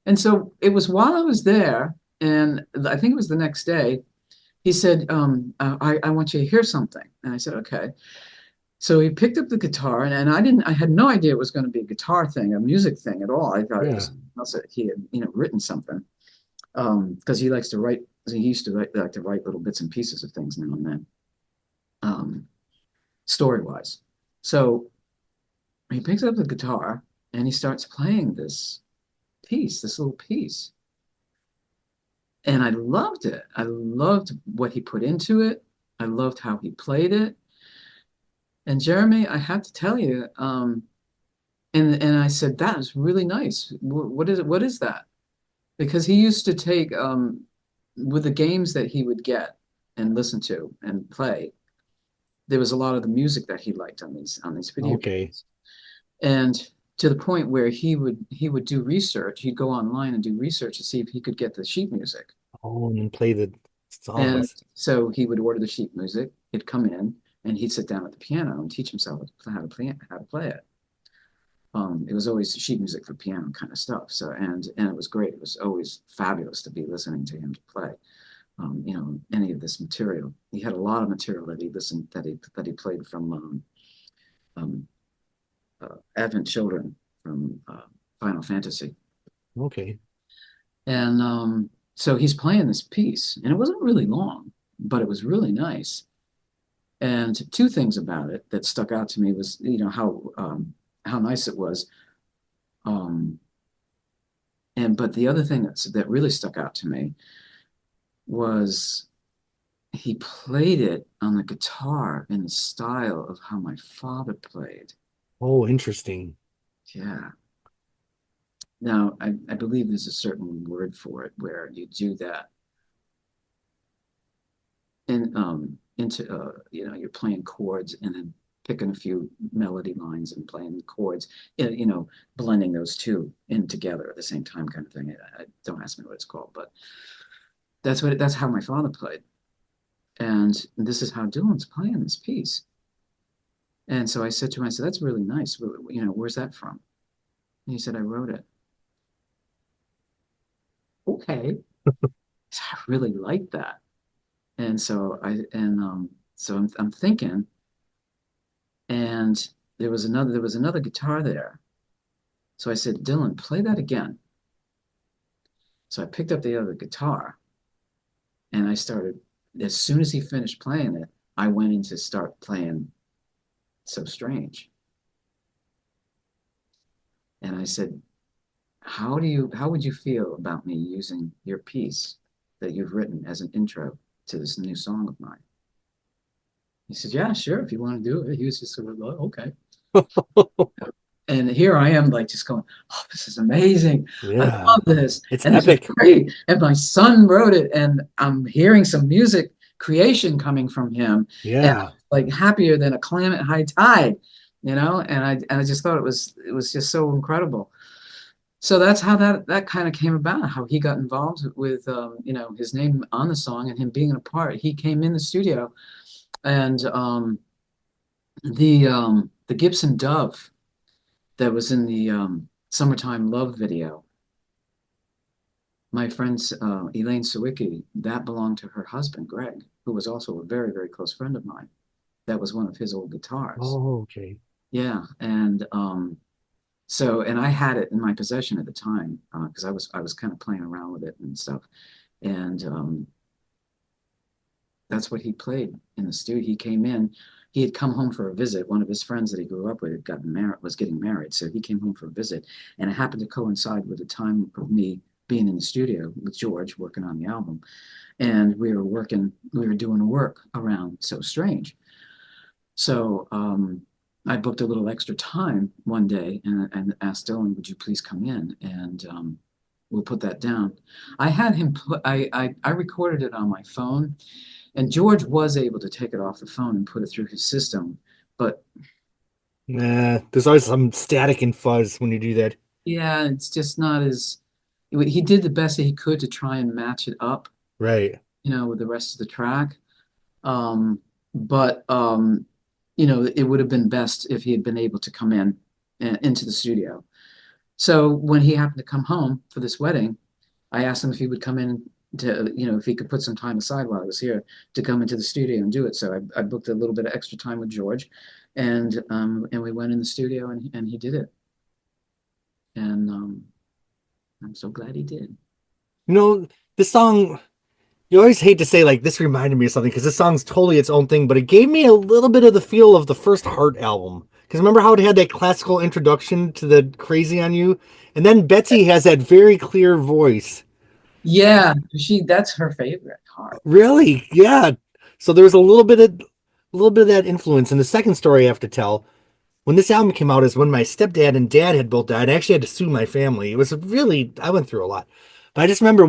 And so it was while I was there, and I think it was the next day, he said, I want you to hear something. And I said, okay. So he picked up the guitar, and I had no idea it was going to be a guitar thing, a music thing at all. I thought it Yeah. was also he had, you know, written something. Because he likes to write, he used to like to write little bits and pieces of things now and then, story wise. So he picks up the guitar and he starts playing this little piece. And I loved it. I loved what he put into it. I loved how he played it. And Jeremy, I have to tell you, and I said, that is really nice. What is it? What is that? Because he used to take with the games that he would get and listen to and play, there was a lot of the music that he liked on these video Okay. games. And to the point where he would do research, he'd go online and do research to see if he could get the sheet music. Oh, and then play the And songs. so he would order the sheet music, it'd come in, and he'd sit down at the piano and teach himself how to play it. It was always sheet music for piano kind of stuff. So and it was great. It was always fabulous to be listening to him to play. Any of this material. He had a lot of material that he listened that he played from um, Advent Children from Final Fantasy, Okay. and so he's playing this piece, and it wasn't really long, but it was really nice. And two things about it that stuck out to me was how nice it was. Um, and but the other thing that really stuck out to me was he played it on the guitar in the style of how my father played. Oh, interesting. Yeah. Now, I believe there's a certain word for it where you do that and you're playing chords and then picking a few melody lines and playing the chords, blending those two in together at the same time kind of thing. Don't ask me what it's called, but that's how my father played. And this is how Dylan's playing this piece. And so I said to him, I said, that's really nice. Where's that from? And he said, I wrote it. Okay. So I really like that. And so I'm thinking, and there was another guitar there. So I said, Dylan, play that again. So I picked up the other guitar and I started, as soon as he finished playing it, I went in to start playing So Strange. And I said, how would you feel about me using your piece that you've written as an intro to this new song of mine? He said, yeah, sure, if you want to do it. He was just sort of like, okay. And here I am, like, just going, oh, this is amazing. I Yeah. love this. It's And this is epic. great. And my son wrote it, and I'm hearing some music creation coming from him. And I'm Yeah. like happier than a clam at high tide, and I just thought it was just so incredible. So that's how that kind of came about, how he got involved with his name on the song and him being a part. He came in the studio, and the Gibson Dove that was in the Summertime Love video, my friend Elaine Sawicki, that belonged to her husband, Greg, who was also a very, very close friend of mine. That was one of his old guitars. Oh, okay. Yeah, and I had it in my possession at the time because I was kind of playing around with it and stuff, and that's what he played in the studio. He came in. He had come home for a visit. One of his friends that he grew up with had gotten married, was getting married, so he came home for a visit, and it happened to coincide with the time of me being in the studio with George working on the album, and we were doing work around So Strange. So I booked a little extra time one day and asked Dylan, would you please come in and we'll put that down. I had him put, I recorded it on my phone, and George was able to take it off the phone and put it through his system. But Nah, there's always some static and fuzz when you do that. yeah, it's just not as, he did the best that he could to try and match it up, Right. with the rest of the track. But it would have been best if he had been able to come into the studio. So when he happened to come home for this wedding, I asked him if he would come in if he could put some time aside while I was here to come into the studio and do it. So I booked a little bit of extra time with George, and we went in the studio and he did it. And I'm so glad he did. You know, this song, you always hate to say like this reminded me of something because this song's totally its own thing, but it gave me a little bit of the feel of the first Heart album. Because remember how it had that classical introduction to the Crazy on You? And then Betsy has that very clear voice. Yeah, that's her favorite part. Really? Yeah. So there's a little bit of a little bit of that influence. And the second story I have to tell, when this album came out, is when my stepdad and dad had both died. I actually had to sue my family. It was really, I went through a lot. But I just remember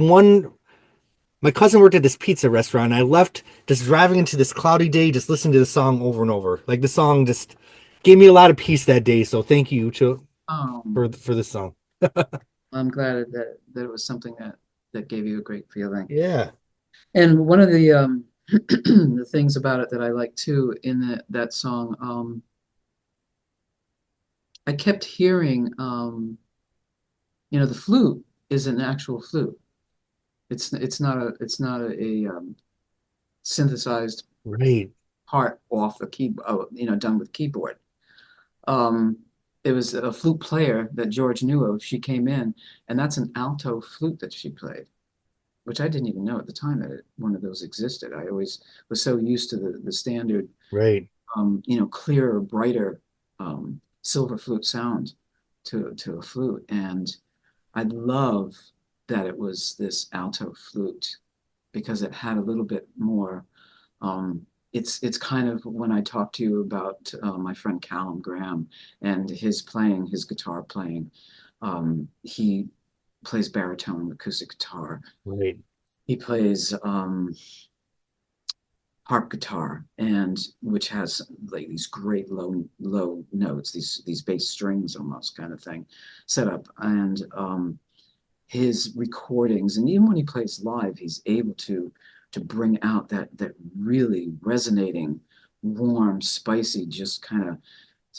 my cousin worked at this pizza restaurant. I left just driving into this cloudy day, just listening to the song over and over. Like the song just gave me a lot of peace that day. So thank you for this song. I'm glad that it was something that gave you a great feeling. Yeah. And one of the the things about it that I like too in that song, I kept hearing, the flute is an actual flute. It's not a synthesized Right. part off a keyboard, done with keyboard. Um, it was a flute player that George knew of. She came in, and that's an alto flute that she played, which I didn't even know at the time that one of those existed. I always was so used to the standard, Right. clearer, brighter silver flute sound to a flute, and I love that it was this alto flute because it had a little bit more. It's kind of when I talked to you about my friend Callum Graham and his guitar playing. He plays baritone acoustic guitar. Right. He plays harp guitar, and which has like these great low notes, these bass strings almost kind of thing set up. And his recordings, and even when he plays live, he's able to bring out that really resonating, warm, spicy, just kind of,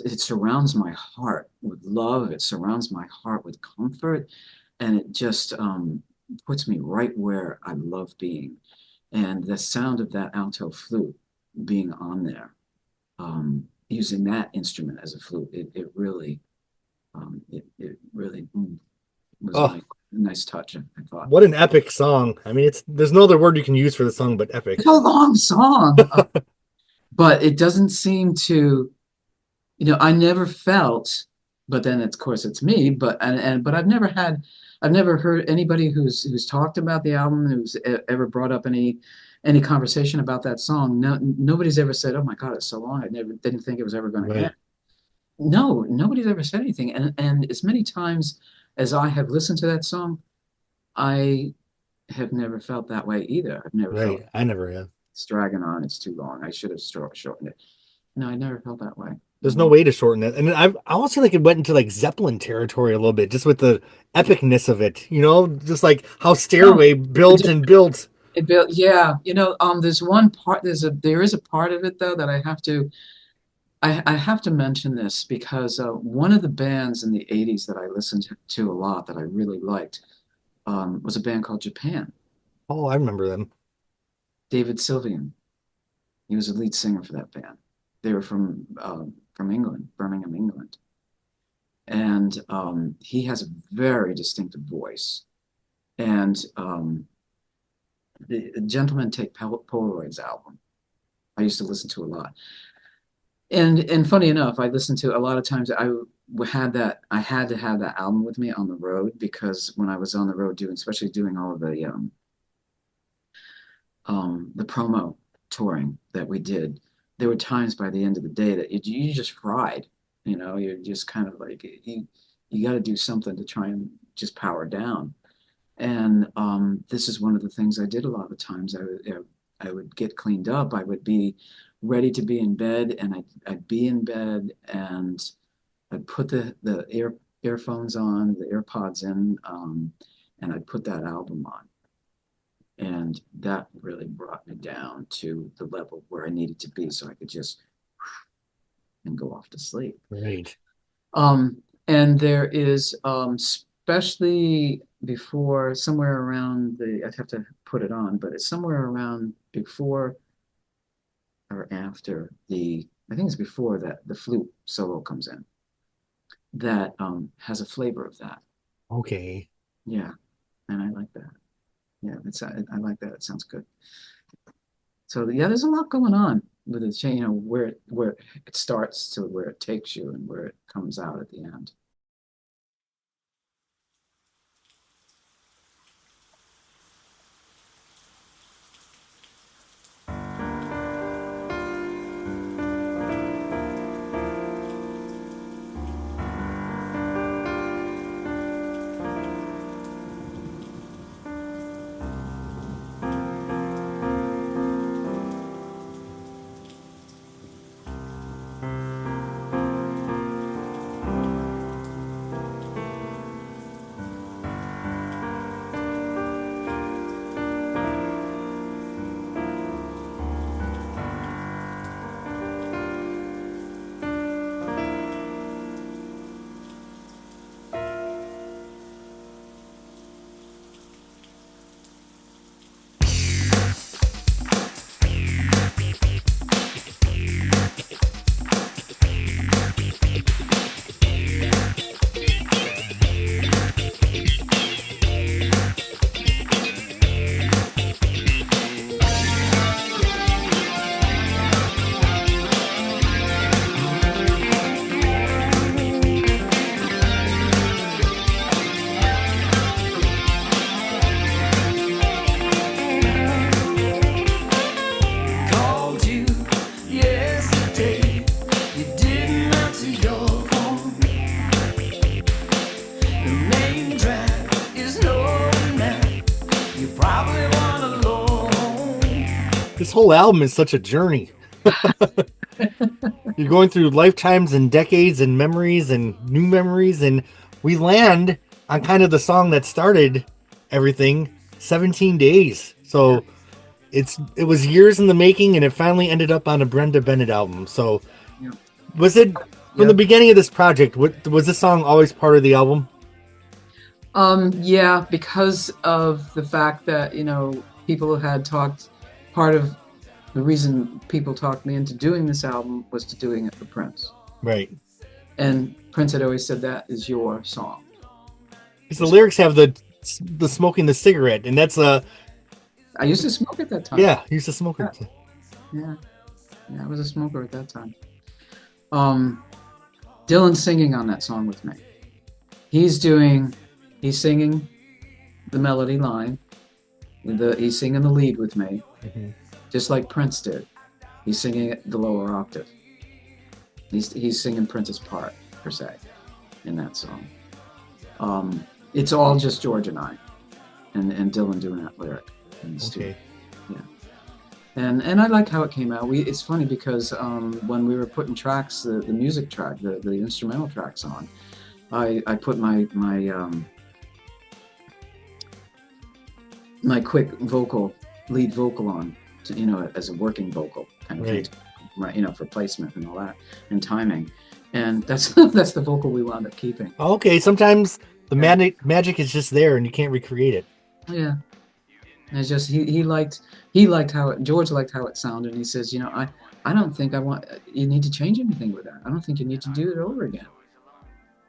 it surrounds my heart with love. It surrounds my heart with comfort, and it just puts me right where I love being. And the sound of that alto flute being on there, using that instrument as a flute, it really, it really was a Oh, nice touch, I thought. what an epic song. I mean, there's no other word you can use for the song but epic. It's a long song, but it doesn't seem to, I never felt, but then of course it's me, but I've never heard anybody who's talked about the album, who's ever brought up any conversation about that song. No, nobody's ever said, "Oh my God, it's so long. I never didn't think it was ever going to end." Right. No, nobody's ever said anything. And as many times as I have listened to that song, I have never felt that way either. I've never felt Right. I never have. it's dragging on, it's too long. I should have shortened it. No, I never felt that way. There's no way to shorten it. And I almost feel like it went into like Zeppelin territory a little bit, just with the epicness of it, just like how No, Stairway built and built. it built, yeah. There's one part. There is a part of it though that I have to mention this because one of the bands in the '80s that I listened to a lot that I really liked was a band called Japan. Oh, I remember them. David Sylvian. He was the lead singer for that band. They were from England, Birmingham, England, and he has a very distinctive voice. And the Gentlemen Take Polaroids album, I used to listen to a lot. And funny enough, I listened to a lot of times. I had to have that album with me on the road because when I was on the road especially doing all of the promo touring that we did, there were times by the end of the day that you just fried. You're just kind of like you got to do something to try and just power down. And this is one of the things I did a lot of times. I would get cleaned up. I would be ready to be in bed, and I'd be in bed, and I'd put the earphones on, the AirPods in, and I'd put that album on. And that really brought me down to the level where I needed to be so I could just and go off to sleep. Right. And there is, especially before, somewhere around I'd have to put it on, but it's somewhere around before or after I think it's before that the flute solo comes in, that has a flavor of that. Okay. Yeah, and I like that. Yeah, I like that. It sounds good. So yeah, there's a lot going on with it, where it starts to where it takes you and where it comes out at the end. This whole album is such a journey. You're going through lifetimes and decades and memories and new memories, and we land on kind of the song that started everything, 17 Days. So it was years in the making, and it finally ended up on a Brenda Bennett album. So Yeah. was it from the beginning of this project? Was this song always part of the album? Yeah, because of the fact that, people had talked, part of the reason people talked me into doing this album was to doing it for Prince. Right. And Prince had always said, that is your song. Because the lyrics have the smoking the cigarette, and that's I used to smoke at that time. yeah, he used to smoke it. Yeah, I was a smoker at that time. Dylan's singing on that song with me. He's singing the melody line. He's singing the lead with me, just like Prince did. He's singing the lower octave. He's singing Prince's part, per se, in that song. It's all just George and I, and Dylan doing that lyric in the studio. Yeah, and I like how it came out. It's funny because when we were putting tracks, the music track, the instrumental tracks on, I put my quick lead vocal on, as a working vocal kind of thing, right? For placement and all that, and timing, and that's the vocal we wound up keeping. Okay, sometimes the magic is just there and you can't recreate it. Yeah, and it's just he liked how George liked how it sounded, and he says, I don't think you need to change anything with that. I don't think you need to do it over again.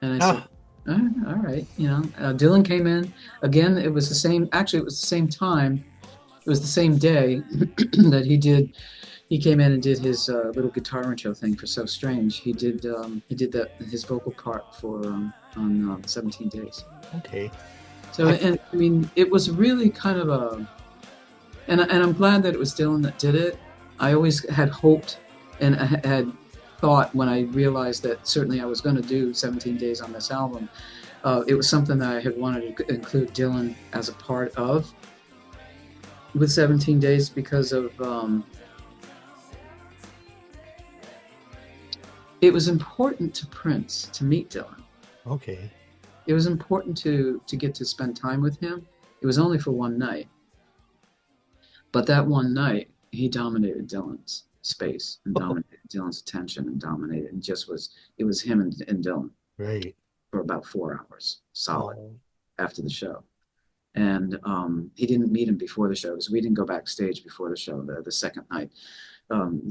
And I said, all right, Dylan came in again. It was the same. Actually, it was the same time. It was the same day that he came in and did his little guitar intro thing for So Strange. He did his vocal part for on 17 Days. Okay. So and I mean, it was really kind of and I'm glad that it was Dylan that did it. I always had hoped and I had thought, when I realized that certainly I was going to do 17 Days on this album, it was something that I had wanted to include Dylan as a part of with 17 Days because of it was important to Prince to meet Dylan. Okay. It was important to get to spend time with him. It was only for one night, but that one night he dominated Dylan's space and dominated Dylan's attention and it was him and Dylan right for about 4 hours solid after the show. And he didn't meet him before the show because we didn't go backstage before the show the second night.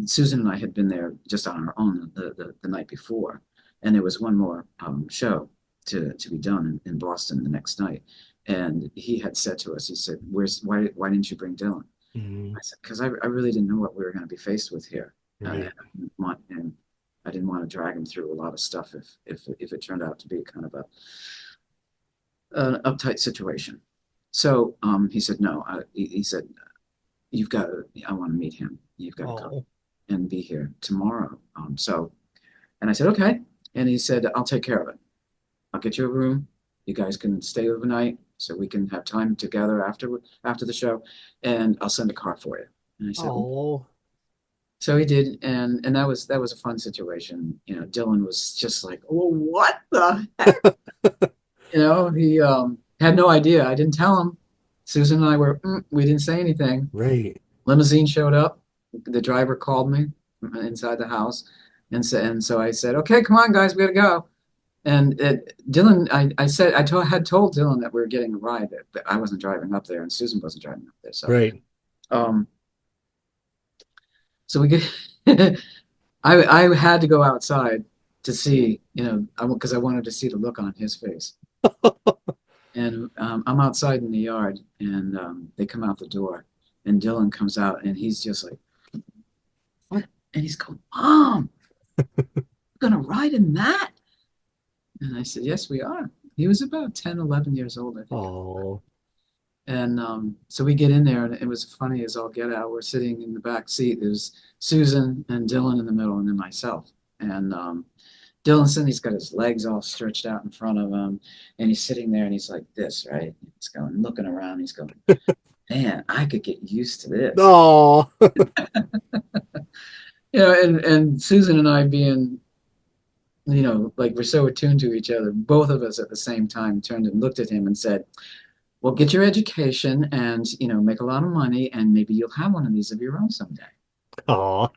Susan and I had been there just on our own the night before, and there was one more show to be done in Boston the next night. And he had said to us, he said, why didn't you bring Dylan? I said, because I really didn't know what we were going to be faced with here. Right. And I didn't want to drag him through a lot of stuff if it turned out to be kind of an uptight situation. So he said, no. He said, I want to meet him. You've got to come and be here tomorrow. And I said, okay. And he said, I'll take care of it. I'll get you a room. You guys can stay overnight so we can have time together after the show, and I'll send a car for you. And I said, so he did, and that was a fun situation. Dylan was just like, oh, what the heck? He had no idea. I didn't tell him. Susan and I we didn't say anything. Right. Limousine showed up. The driver called me inside the house, and so I said, okay, come on, guys, we gotta go. And Dylan, I had told Dylan that we were getting a ride, that I wasn't driving up there and Susan wasn't driving up there. So, right. So we get, I had to go outside to see, because I wanted to see the look on his face. And I'm outside in the yard, and they come out the door, and Dylan comes out, and he's just like, what? And he's going, Mom, we're gonna ride in that? And I said, yes, we are. He was about 10, 11 years old, I think. Oh. And so we get in there, and it was funny as all get out. We're sitting in the back seat. There's Susan and Dylan in the middle, and then myself. And Dylan's sitting, he's got his legs all stretched out in front of him, and he's sitting there, and he's like this, right? He's going, looking around. He's going, man, I could get used to this. Oh, And Susan and I being, like we're so attuned to each other, both of us at the same time turned and looked at him and said, well, get your education and, make a lot of money and maybe you'll have one of these of your own someday. oh,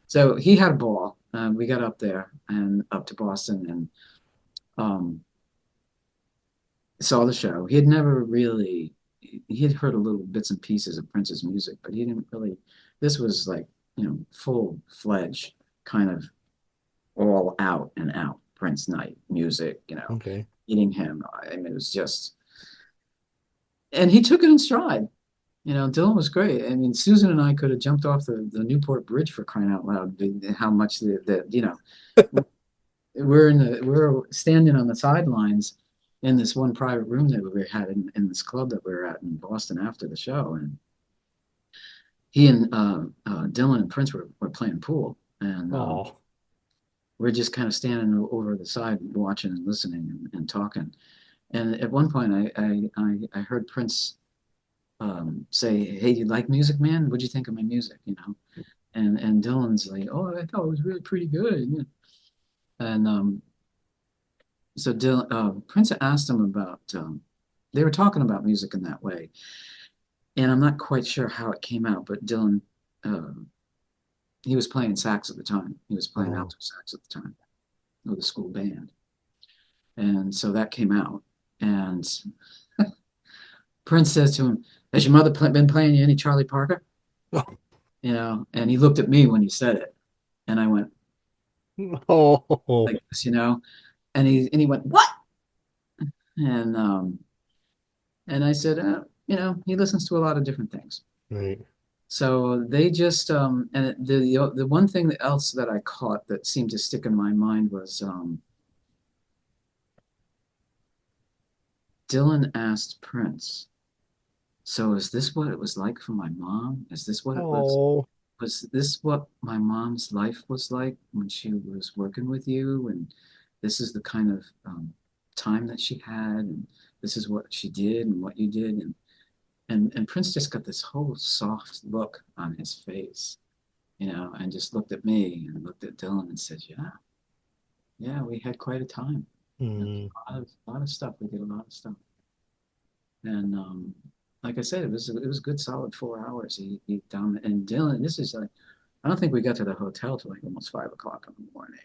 So he had a ball. We got up there and up to Boston and um, saw the show. He had never really, he had heard a little bits and pieces of Prince's music, but he didn't really, this was like, full fledged kind of all out and out Prince night music, okay. eating him. I mean, it was just, and he took it in stride. Dylan was great. I mean, Susan and I could have jumped off the Newport Bridge for crying out loud. How much we're standing on the sidelines in this one private room that we had in this club that we were at in Boston after the show, and he and Dylan and Prince were playing pool, and Oh, we're just kind of standing over the side watching and listening and talking. And at one point, I heard Prince say, "Hey, do you like music, man? What'd you think of my music?" And Dylan's like, "Oh, I thought it was really pretty good." And so Prince asked him about. They were talking about music in that way, and I'm not quite sure how it came out, but Dylan, uh, he was playing sax at the time. He was playing oh, alto sax at the time with a school band, and so that came out. And Prince says to him, "Has your mother been playing you any Charlie Parker?" And he looked at me when he said it, and I went oh, like this. And he went, "What?" And I said, he listens to a lot of different things. right. So they just and the one thing else that I caught that seemed to stick in my mind was Dylan asked Prince, "So is this what it was like for my mom? Is this what it was? Oh, Was this what my mom's life was like when she was working with you? And this is the kind of time that she had, and this is what she did and what you did." And Prince just got this whole soft look on his face, and just looked at me and looked at Dylan and said, "Yeah, yeah, we had quite a time. hmm. A lot of stuff. We did a lot of stuff." And like I said, it was a good solid 4 hours. He down and Dylan. This is like, I don't think we got to the hotel till like almost 5 o'clock in the morning.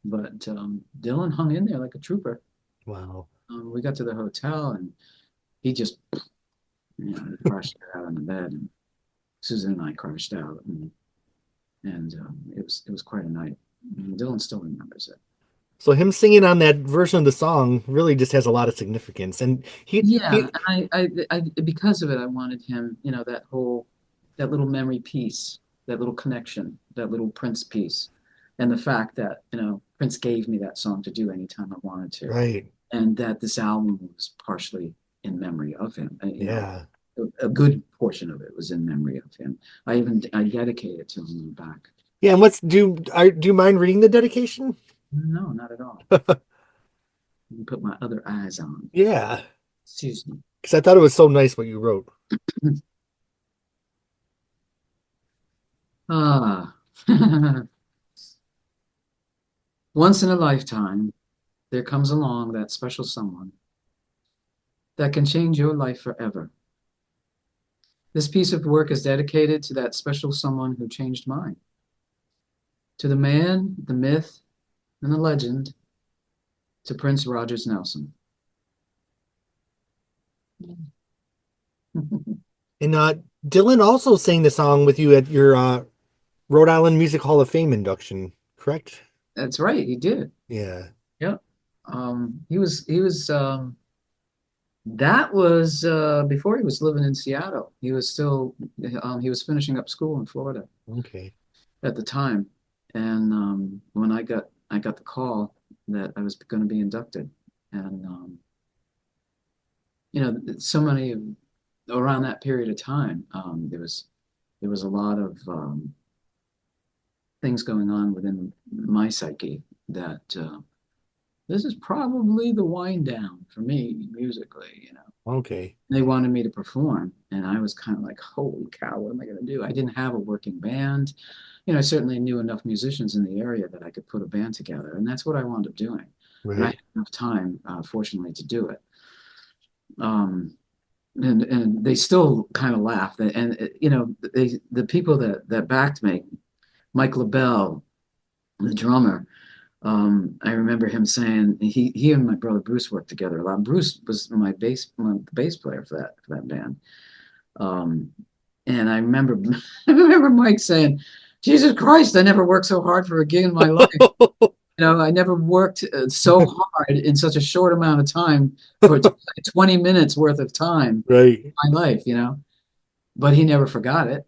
But Dylan hung in there like a trooper. Wow. We got to the hotel and he just crashed out on the bed, and Susan and I crashed out, and it was quite a night. And Dylan still remembers it. So him singing on that version of the song really just has a lot of significance. And Yeah, he, and I because of it, I wanted him, that little memory piece, that little connection, that little Prince piece, and the fact that Prince gave me that song to do anytime I wanted to, right. and that this album was partially in memory of him. Yeah. A good portion of it was in memory of him. I dedicate it to him in the back. Yeah. And do you mind reading the dedication? No, not at all. You can put my other eyes on. Yeah. Excuse me. Because I thought it was so nice what you wrote. Ah. Once in a lifetime, there comes along that special someone that can change your life forever. This piece of work is dedicated to that special someone who changed mine. To the man, the myth, and the legend, to Prince Rogers Nelson. And Dylan also sang the song with you at your Rhode Island Music Hall of Fame induction, correct? That's right, he did. Yeah. Yeah. He was that was before he was living in Seattle. He was finishing up school in Florida Okay. at the time. And when I got the call that I was going to be inducted, and so many around that period of time, there was a lot of things going on within my psyche that this is probably the wind down for me musically, you know. Okay. They wanted me to perform, and I was kind of like, holy cow, what am I going to do? I didn't have a working band. You know, I certainly knew enough musicians in the area that I could put a band together, and that's what I wound up doing. And I Right. had enough time, fortunately, to do it. Um, and they still kind of laugh. And you know, the people that backed me, Mike LaBelle, the drummer. I remember him saying he and my brother Bruce worked together a lot. Bruce was my bass player for that band. Um, and I remember I remember Mike saying, "Jesus Christ, I never worked so hard for a gig in my life. You know, I never worked so hard in such a short amount of time for 20 minutes worth of time Right. in my life, you know." But he never forgot it.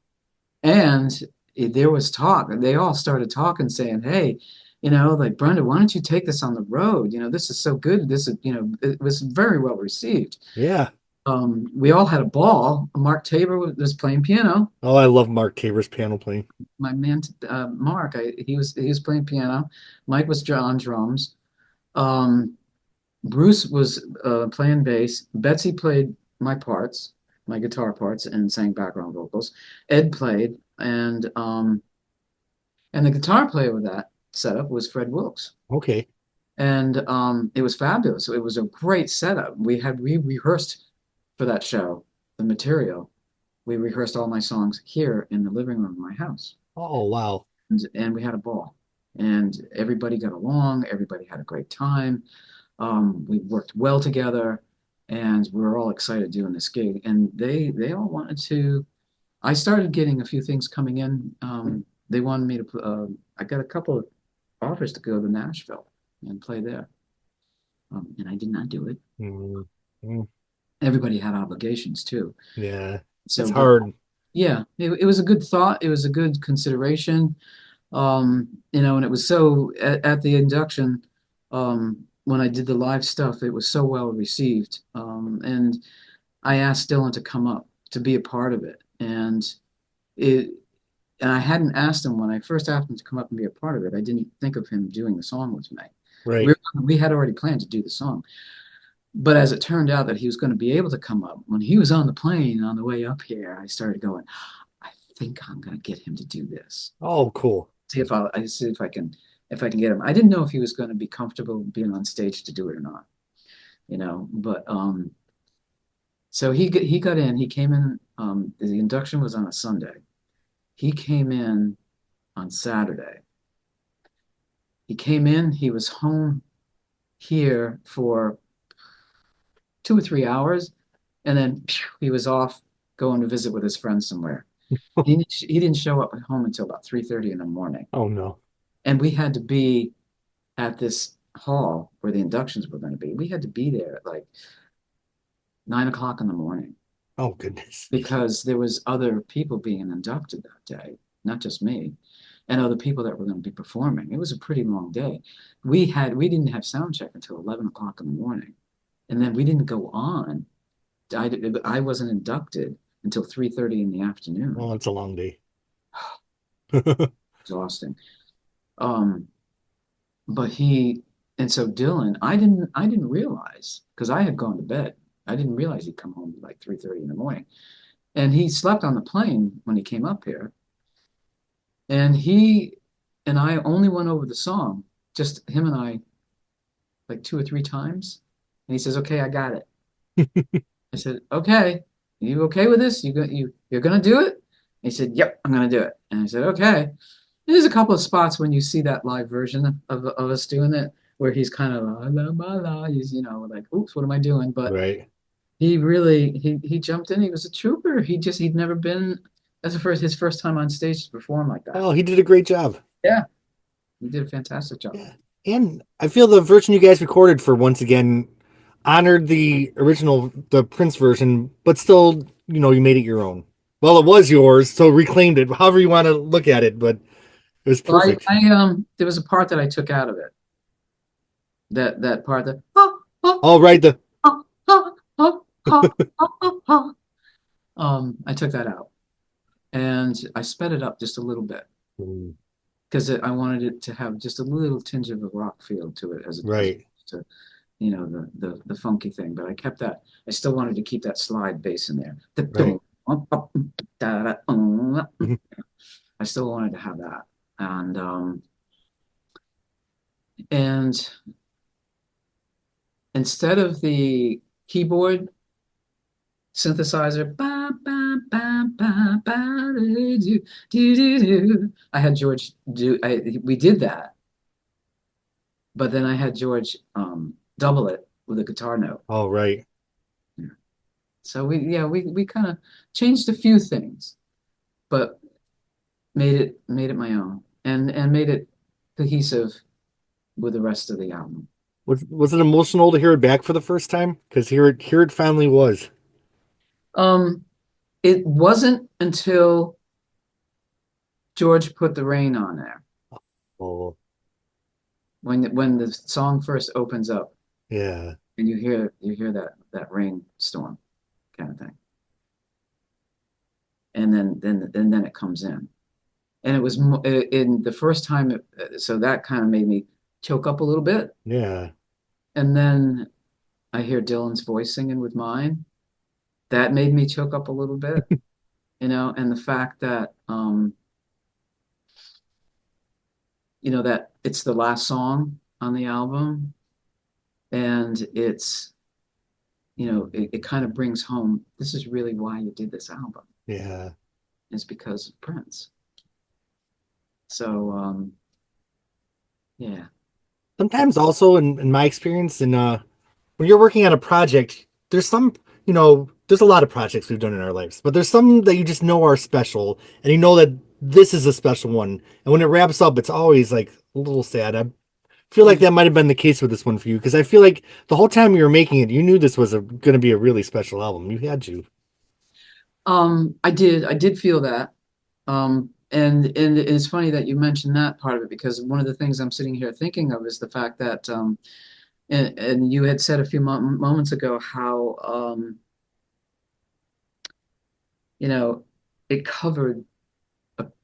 And there was talk. They all started talking, saying, "Hey, you know, like Brenda, why don't you take this on the road? You know, this is so good. This is, you know, it was very well received." Yeah. We all had a ball. Mark Tabor was playing piano. Oh, I love Mark Tabor's piano playing. My man, Mark, he was playing piano. Mike was on drums. Um, Bruce was playing bass. Betsy played my parts, my guitar parts, and sang background vocals. Ed played, and the guitar player with that setup was Fred Wilkes. Okay. And it was fabulous. It was a great setup. We rehearsed for that show, the material. We rehearsed all my songs here in the living room of my house. Oh, wow. And we had a ball. And everybody got along. Everybody had a great time. We worked well together, and we were all excited doing this gig. And they all wanted to. I started getting a few things coming in. They wanted me to. I got a couple of offers to go to Nashville and play there, and I did not do it. Mm, mm, Everybody had obligations too. yeah. It's So, but hard. yeah, it was a good thought. It was a good consideration. You know, and it was so at the induction, when I did the live stuff, it was so well received. And I asked Dylan to come up to be a part of it. It, and I hadn't asked him when I first asked him to come up and be a part of it. I didn't think of him doing the song with me. Right. We had already planned to do the song. But as it turned out that he was going to be able to come up, when he was on the plane on the way up here, I started going, I think I'm going to get him to do this. Oh, cool. I see if I can get him. I didn't know if he was going to be comfortable being on stage to do it or not, you know. But so he got in. He came in. The induction was on a Sunday. He came in on Saturday. He came in. He was home here for 2 or 3 hours, and then he was off going to visit with his friends somewhere. He didn't show up at home until about 3:30 in the morning. Oh, no. And we had to be at this hall where the inductions were going to be. We had to be there at like 9 o'clock in the morning Oh, goodness. because there was other people being inducted that day, not just me, and other people that were going to be performing. It was a pretty long day. We didn't have sound check until 11 o'clock in the morning, and then we didn't go on. I wasn't inducted until 3:30 in the afternoon. Oh, it's a long day. Exhausting. Um, but and so Dylan, I didn't realize because I had gone to bed. I didn't realize he'd come home at like 3:30 in the morning. And he slept on the plane when he came up here. And he and I only went over the song, just him and I, like 2 or 3 times. And he says, "Okay, I got it." I said, "Okay, you okay with this? You're gonna do it?" And he said, "Yep, I'm gonna do it." And I said, "Okay." There's a couple of spots when you see that live version of us doing it where he's kind of la, la, he's, you know, like, oops, what am I doing? But Right. he really he jumped in. He was a trooper. He'd never been that's his first time on stage to perform like that. Oh, he did a great job. Yeah, he did a fantastic job. Yeah. And I feel the version you guys recorded for once again honored the original, the Prince version, but still, you know, you made it your own. Well, it was yours, so reclaimed it, however you want to look at it, but it was Well, perfect. there was a part that I took out of it. That part that Oh, right. I took that out and I sped it up just a little bit because I wanted it to have just a little tinge of a rock feel to it as Right. to, the funky thing, but I kept that. I still wanted to keep that slide bass in there. Right. Mhm. I still wanted to have that, and instead of the keyboard synthesizer, ba, ba, ba, ba, ba, do, do, do, do, I had George do. We did that, but then I had George double it with a guitar note. Oh, right. Yeah. So we kind of changed a few things, but made it my own, and made it cohesive with the rest of the album. Was it emotional to hear it back for the first time? Because here it finally was. Um, it wasn't until George put the rain on there Oh, when the song first opens up yeah. and you hear that rainstorm kind of thing, and then it comes in, and it was in the first time, so that kind of made me choke up a little bit, Yeah. and then I hear Dylan's voice singing with mine. That made me choke up a little bit, and the fact that that it's the last song on the album, and it kind of brings home, this is really why you did this album, Yeah. is because of Prince. So yeah. Sometimes also in my experience when you're working on a project, there's a lot of projects we've done in our lives, but there's some that you just know are special, and you know that this is a special one. And when it wraps up, it's always like a little sad. I feel like that might have been the case with this one for you, because I feel like the whole time you were making it, you knew this was going to be a really special album. You had to. I did feel that. And it's funny that you mentioned that part of it, because one of the things I'm sitting here thinking of is the fact that and you had said a few moments ago how you know it covered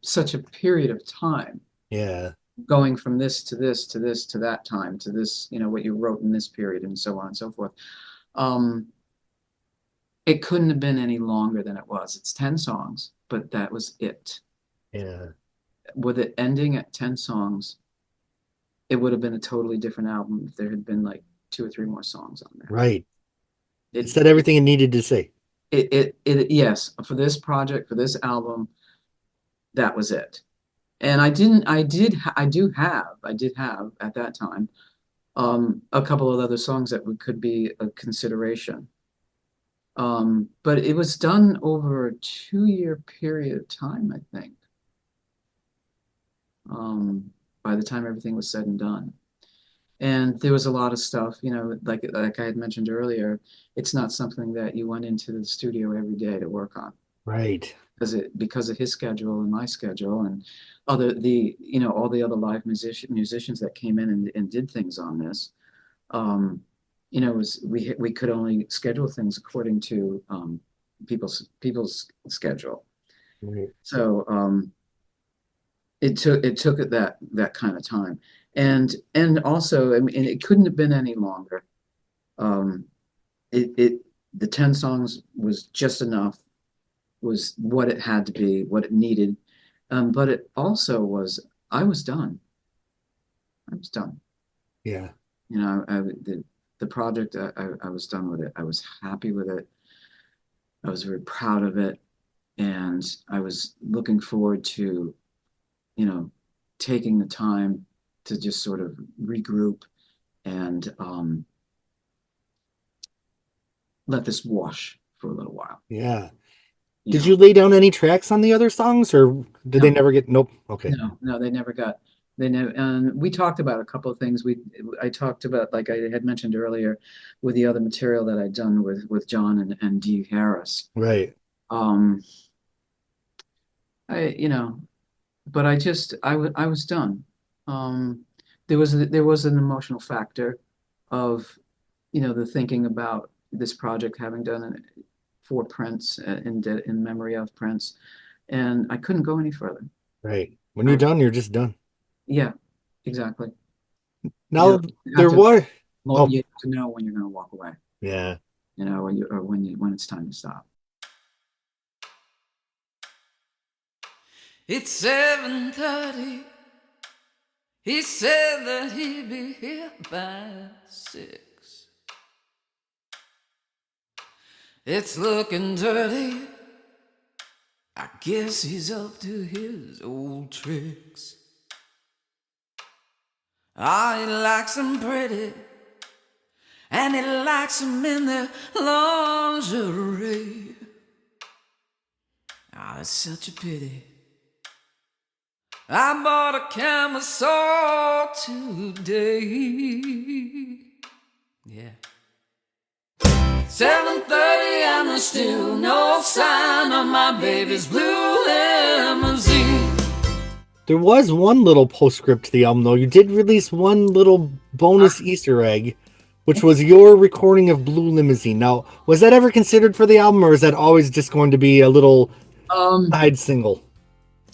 such a period of time, Yeah. going from this to this to this to that time to this, what you wrote in this period, and so on and so forth. Um, it couldn't have been any longer than it was. It's 10 songs, but that was it. Yeah. With it ending at 10 songs, it would have been a totally different album if there had been like two or three more songs on there. Right. It It, said everything it needed to say. yes, for this project, for this album, that was it. And I did have at that time a couple of other songs that could be a consideration. But it was done over a 2-year period of time, I think, by the time everything was said and done. And there was a lot of stuff, like I had mentioned earlier, it's not something that you went into the studio every day to work on, Right. because of his schedule and my schedule, and all the other live musicians that came in and did things on this. Was we could only schedule things according to people's schedule. Right. So it took that kind of time, and also, I mean, it couldn't have been any longer. Um, it the 10 songs was just enough, was what it had to be, what it needed. But it also was, I was done. I was done. Yeah. The project, I was done with it. I was happy with it. I was very proud of it. And I was looking forward to, you know, taking the time to just sort of regroup and let this wash for a little while. Yeah. You Did you know, lay down any tracks on the other songs, or did they no, never get? Nope. Okay. no, they never got. They never. And we talked about a couple of things. I talked about, like I had mentioned earlier, with the other material that I'd done with John and Dee Harris. Right. Um, I, but I was done. Um, there was an emotional factor of, the thinking about this project, having done it for Prince, in memory of Prince, and I couldn't go any further. Right. When you're I done, you're just done. Yeah, exactly. Now You there have to. were Well, Oh, you have to know when you're going to walk away, yeah. when it's time to stop. It's 7:30. He said that he'd be here by 6. It's looking dirty. I guess he's up to his old tricks. Ah, he likes them pretty, and he likes them in their lingerie. Ah, it's such a pity. I bought a camisole today. Yeah. 7:30 and there's still no sign of my baby's blue limousine. There was one little postscript to the album, though. You did release one little bonus Easter egg, which was your recording of Blue Limousine. Now, was that ever considered for the album, or is that always just going to be a little Um, side single?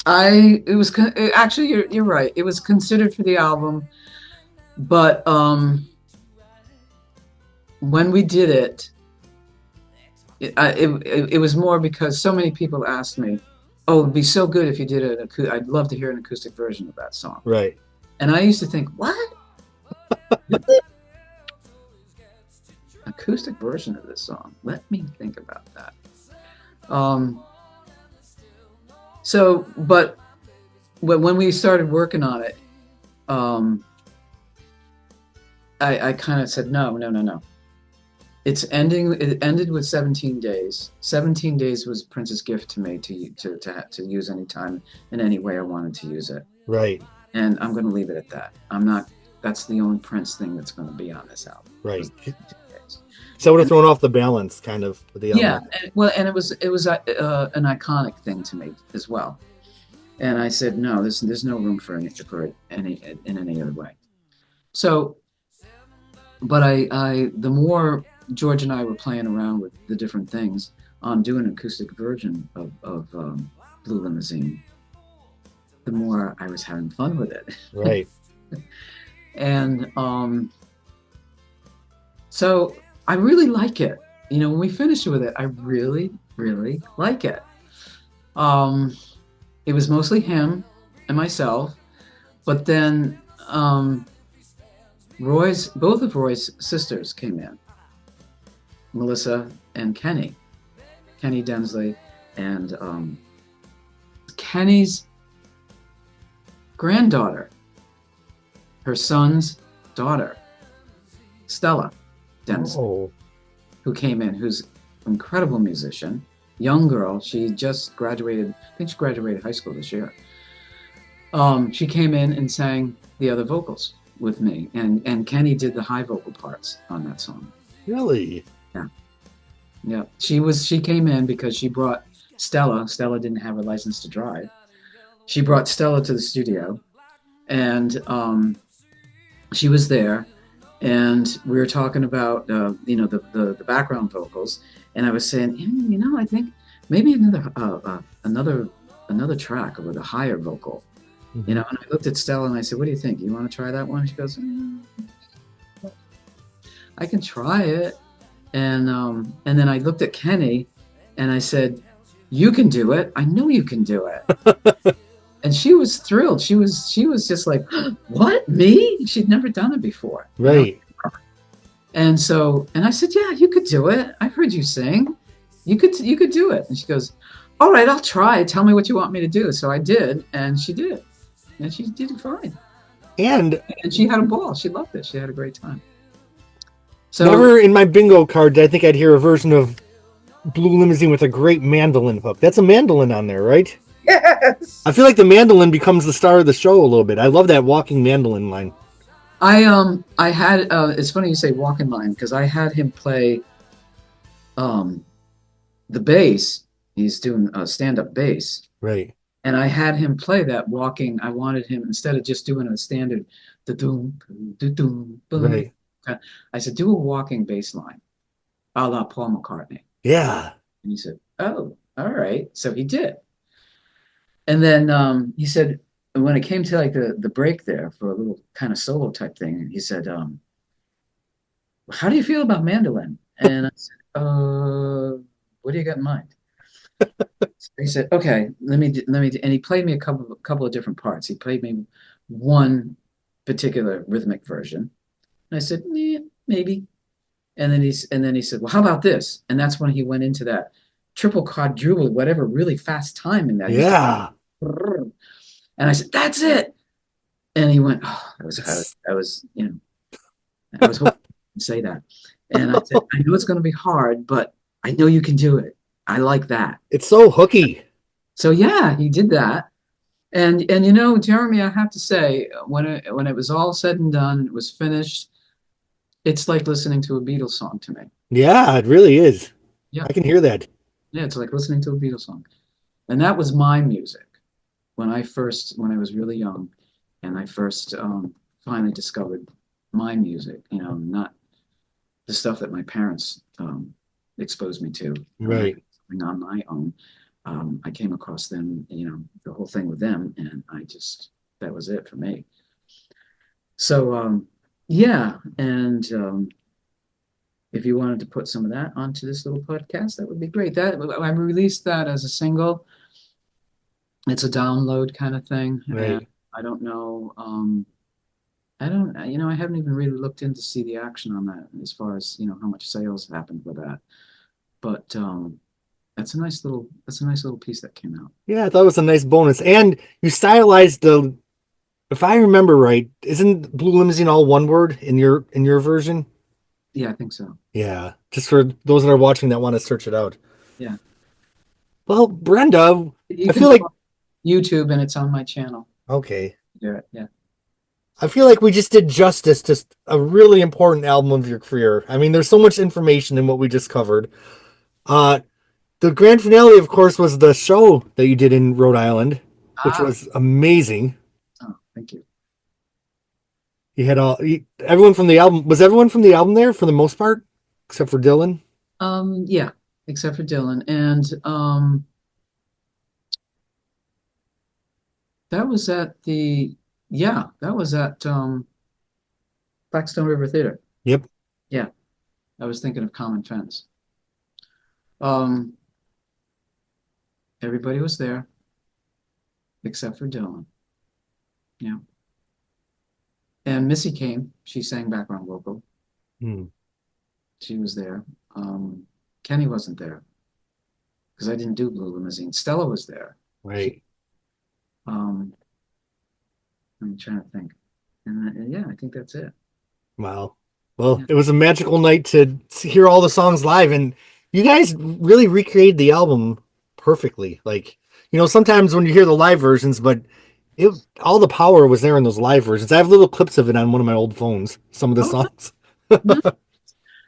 Actually, you're right. It was considered for the album, but when we did it, it was more because so many people asked me, "Oh, it'd be so good if you did I'd love to hear an acoustic version of that song." Right. And I used to think, "What? Acoustic version of this song? Let me think about that." But when we started working on it, I kind of said, no. It ended with 17 days. 17 days was Prince's gift to me to use anytime in any way I wanted to use it. Right. And I'm going to leave it at that. That's the only Prince thing that's going to be on this album. Right. So it would have thrown off the balance, kind of, with the album. Yeah, and it was an iconic thing to me as well. And I said, no, there's no room for any in any other way. So, but the more George and I were playing around with the different things on doing an acoustic version of Blue Limousine, the more I was having fun with it. Right. And so I really like it. When we finished with it, I really, really like it. It was mostly him and myself, but then both of Roy's sisters came in, Melissa and Kenny Densley, and Kenny's granddaughter, her son's daughter, Stella Densley, who came in, who's an incredible musician, young girl. She just graduated. I think she graduated high school this year. She came in and sang the other vocals with me, and Kenny did the high vocal parts on that song. Really? Yeah. She came in because she brought Stella. Stella didn't have a license to drive. She brought Stella to the studio, and she was there, and we were talking about the background vocals, and I was saying, I think maybe another track with a higher vocal, and I looked at Stella and I said, "What do you think? You want to try that one?" She goes, "I can try it," and then I looked at Kenny, and I said, "You can do it. I know you can do it." And she was thrilled. She was just like, "What, me?" She'd never done it before. Right. And I said, "Yeah, you could do it. I've heard you sing. You could do it." And she goes, "All right, I'll try. Tell me what you want me to do." So I did, and she did. And she did it fine. And she had a ball. She loved it. She had a great time. So never in my bingo card did I think I'd hear a version of Blue Limousine with a great mandolin hook. That's a mandolin on there, right? Yes. I feel like the mandolin becomes the star of the show a little bit. I love that walking mandolin line. I had it's funny you say walking line, because I had him play the bass. He's doing a stand-up bass. Right. And I had him play that walking. I wanted him, instead of just doing a standard da-doom, da-doom, right. I said, do a walking bass line, a la Paul McCartney. Yeah. And he said, "Oh, all right." So he did. And then he said, when it came to like the break there for a little kind of solo type thing, he said, how do you feel about mandolin? And I said, what do you got in mind? He said, okay, and he played me a couple of different parts. He played me one particular rhythmic version. And I said, maybe. And then he said, well, how about this? And that's when he went into that triple quadruple, whatever, really fast time in that. He started, Yeah. and I said, that's it. And he went, oh, It's I was hoping to say that. And I said, I know it's going to be hard, but I know you can do it. I like that. it's so hooky. So yeah, he did that. And Jeremy, I have to say, when it was all said and done, it was finished. It's like listening to a Beatles song to me. Yeah, it really is. Yeah, I can hear that. yeah, it's like listening to a Beatles song. And that was my music when I was really young, and I first finally discovered my music. Not the stuff that my parents exposed me to. I wanted Right. something on my own. I came across them, the whole thing with them, and that was it for me. So, yeah, and if you wanted to put some of that onto this little podcast, that would be great. That I released that as a single. It's a download kind of thing, and Right. I don't know. I don't, I haven't even really looked in to see the action on that as far as how much sales happened with that. But that's a nice little piece that came out. Yeah, I thought it was a nice bonus. And you stylized the, if I remember right, isn't Blue Limousine all one word in your version? Yeah, I think so. Yeah, just for those that are watching that want to search it out. Yeah, Well, Brenda, you I can feel go like on YouTube and it's on my channel. okay. Yeah, yeah. I feel like we just did justice to a really important album of your career. I mean, there's so much information in what we just covered. Uh, the grand finale, of course, was the show that you did in Rhode Island, which Ah, was amazing. oh, thank you. You had everyone from the album. Was everyone from the album there for the most part, except for Dylan? Yeah, except for Dylan, and that was at the yeah, that was at Blackstone River Theater. Yep. Yeah, I was thinking of Common Fence. Um, Everybody was there except for Dylan. Yeah, and Missy came. She sang background vocal. Hmm. She was there. Kenny wasn't there because I didn't do Blue Limousine. Stella was there. Right. Um, I'm trying to think. And yeah, I think that's it. Wow. Well, Yeah. it was a magical night to hear all the songs live, and you guys really recreated the album perfectly. Like, sometimes when you hear the live versions, but it all the power was there in those live versions. I have little clips of it on one of my old phones. Some of the Oh, songs. no.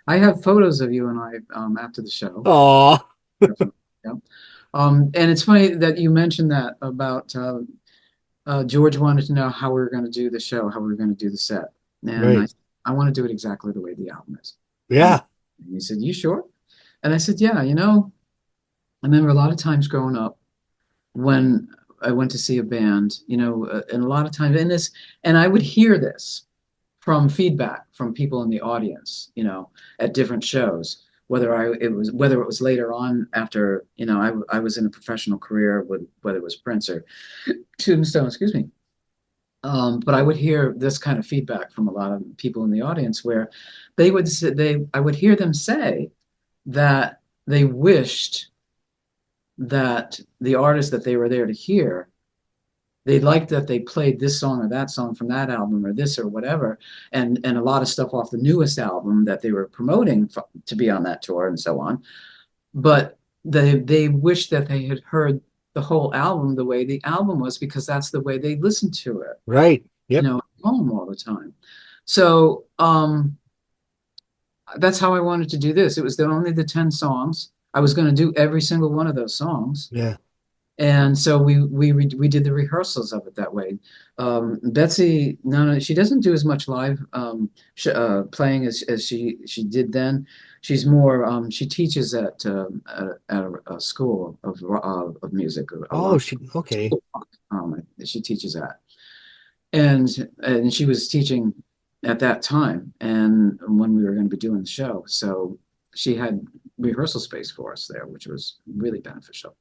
I have photos of you and I after the show. Aw. Yeah. And it's funny that you mentioned that about George wanted to know how we were going to do the show, how we were going to do the set. And Right. I want to do it exactly the way the album is. And Yeah. he said, you sure? And I said, yeah, I remember a lot of times growing up when I went to see a band, and a lot of times in this, and I would hear this from feedback from people in the audience, at different shows, whether it was later on after, I was in a professional career with whether it was Prince or Tombstone, excuse me. But I would hear this kind of feedback from a lot of people in the audience where I would hear them say that they wished that the artist that they were there to hear, they liked that they played this song or that song from that album or this or whatever, and a lot of stuff off the newest album that they were promoting to be on that tour and so on. But they wish that they had heard the whole album the way the album was because that's the way they listened to it, Right. Yep. at home all the time. So that's how I wanted to do this. It was only the 10 songs. I was going to do every single one of those songs. Yeah. And so we did the rehearsals of it that way. Betsy, no, she doesn't do as much live playing as she did then. She's more she teaches at a school of music, a Oh, lot. she okay. She teaches at, and she was teaching. at that time, and when we were going to be doing the show. So she had rehearsal space for us there, which was really beneficial.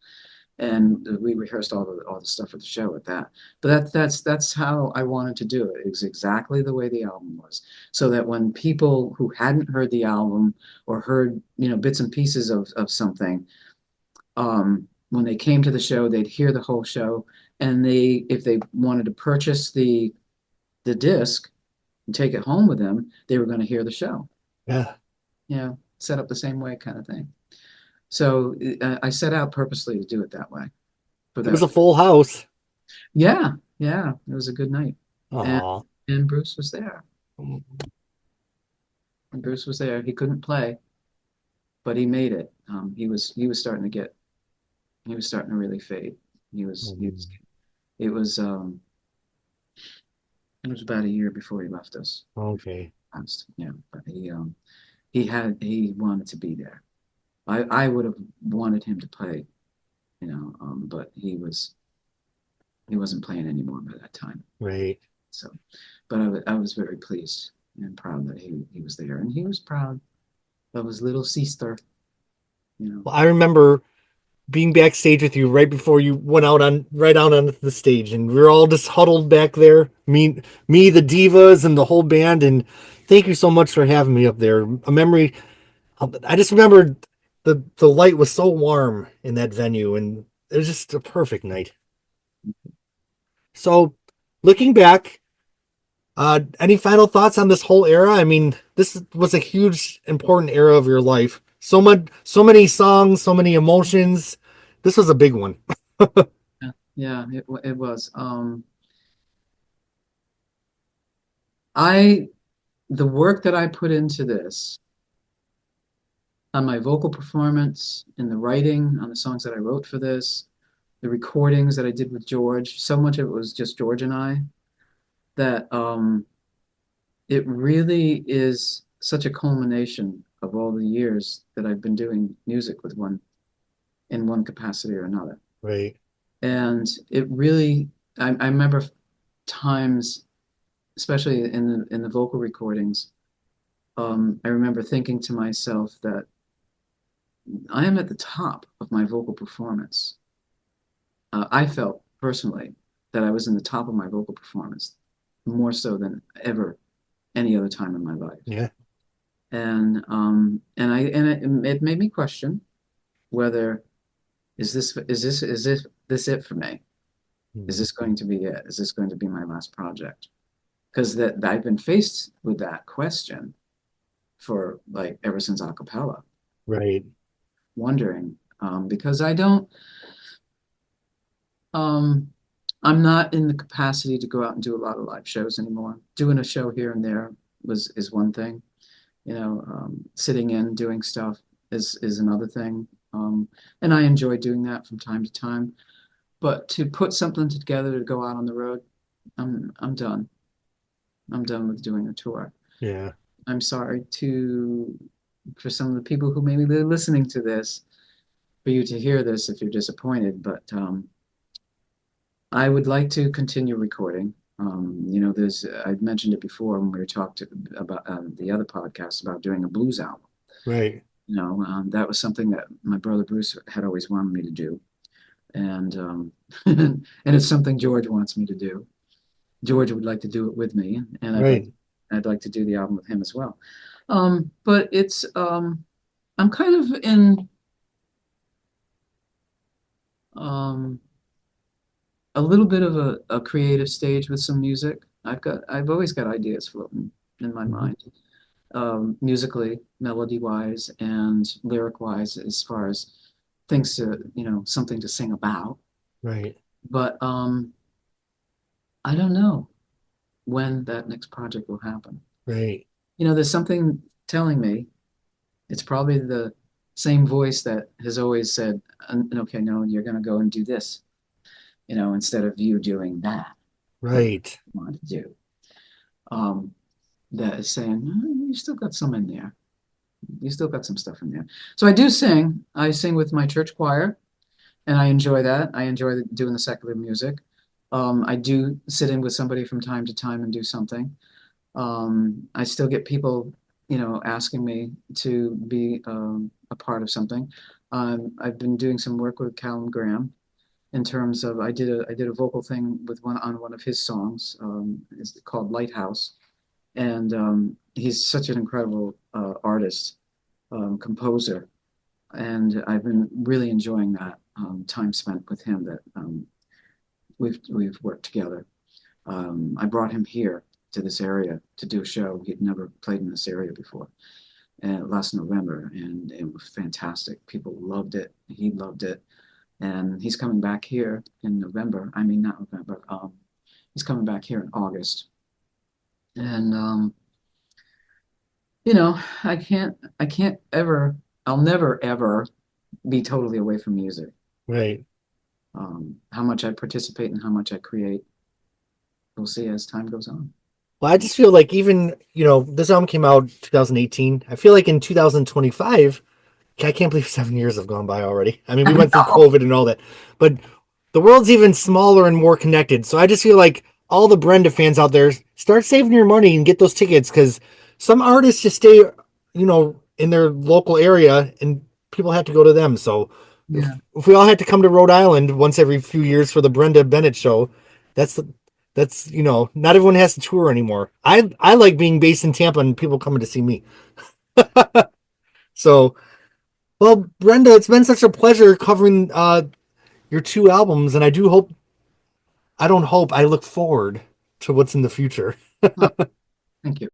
And we rehearsed all the stuff for the show at that. But that's how I wanted to do it. It was exactly the way the album was, so that when people who hadn't heard the album or heard bits and pieces of something, when they came to the show, they'd hear the whole show, and if they wanted to purchase the disc and take it home with them, they were going to hear the show. Yeah. Set up the same way kind of thing. So I set out purposely to do it that way. For It was that, a full house. yeah, yeah, it was a good night, and Oh. and Bruce was there. And Bruce was there. He couldn't play, but he made it. He was starting to get he was starting to really fade. He was it was it was about a year before he left us. Okay. Yeah, but he wanted to be there. I would have wanted him to play, but he wasn't playing anymore by that time. Right. So, but I was very pleased and proud that he was there, and he was proud of his little sister. Well, I remember being backstage with you right before you went right out on the stage, and we were all just huddled back there. Me, the divas, and the whole band. And thank you so much for having me up there. A memory. I just remember the light was so warm in that venue, and it was just a perfect night. So, looking back, any final thoughts on this whole era? I mean, this was a huge, important era of your life. So many songs, so many emotions. This was a big one. Yeah, yeah, it was. I the work that I put into this on my vocal performance, in the writing, on the songs that I wrote for this, the recordings that I did with George. So much of it was just George and I that it really is such a culmination of all the years that I've been doing music with in one capacity or another. Right. And it really, I remember times, especially in the vocal recordings, I remember thinking to myself that I am at the top of my vocal performance. I felt personally that I was in the top of my vocal performance, more so than ever any other time in my life. Yeah. And it made me question whether is this it for me? Is this going to be it? Is this going to be my last project? Because that I've been faced with that question for like ever since a cappella, Right. wondering because I don't I'm not in the capacity to go out and do a lot of live shows anymore. Doing a show here and there is one thing, sitting in doing stuff is another thing, and I enjoy doing that from time to time. But to put something together to go out on the road, I'm done. I'm done with doing a tour. Yeah. I'm sorry for some of the people who may be listening to this, for you to hear this if you're disappointed, but I would like to continue recording. I'd mentioned it before when we were talked about the other podcast about doing a blues album. Right. That was something that my brother Bruce had always wanted me to do, and and it's something George wants me to do. George would like to do it with me, and Right. I'd like to do the album with him as well. But it's I'm kind of in um, a little bit of a creative stage with some music. I've always got ideas floating in my Mhm. mind, musically, melody wise, and lyric wise, as far as things to something to sing about. Right. But I don't know when that next project will happen. Right. There's something telling me it's probably the same voice that has always said, okay, no, you're going to go and do this, instead of you doing that Right. you want to do. That is saying, you still got some in there. You still got some stuff in there. So I do sing. I sing with my church choir, and I enjoy that. I enjoy doing the secular music. I do sit in with somebody from time to time and do something. I still get people, asking me to be a part of something. I've been doing some work with Callum Graham in terms of I did a vocal thing with one of his songs. It's called Lighthouse, and he's such an incredible artist, composer, and I've been really enjoying that time spent with him. That we've worked together. I brought him here to this area to do a show. He'd never played in this area before, and last November, and it was fantastic. People loved it. He loved it, and he's coming back here in November. I mean, not November. He's coming back here in August, and I can't ever. I'll never ever be totally away from music. Right. How much I participate and how much I create, we'll see as time goes on. Well, I just feel like even, this album came out 2018. I feel like in 2025, I can't believe 7 years have gone by already. I mean, we I went through know. COVID and all that, but the world's even smaller and more connected. So I just feel like all the Brenda fans out there, start saving your money and get those tickets, because some artists just stay, in their local area and people have to go to them. So if, Yeah. if we all had to come to Rhode Island once every few years for the Brenda Bennett show, that's not everyone has to tour anymore. I like being based in Tampa and people coming to see me. So, well, Brenda, it's been such a pleasure covering your two albums, and I don't hope, I look forward to what's in the future. Oh, thank you.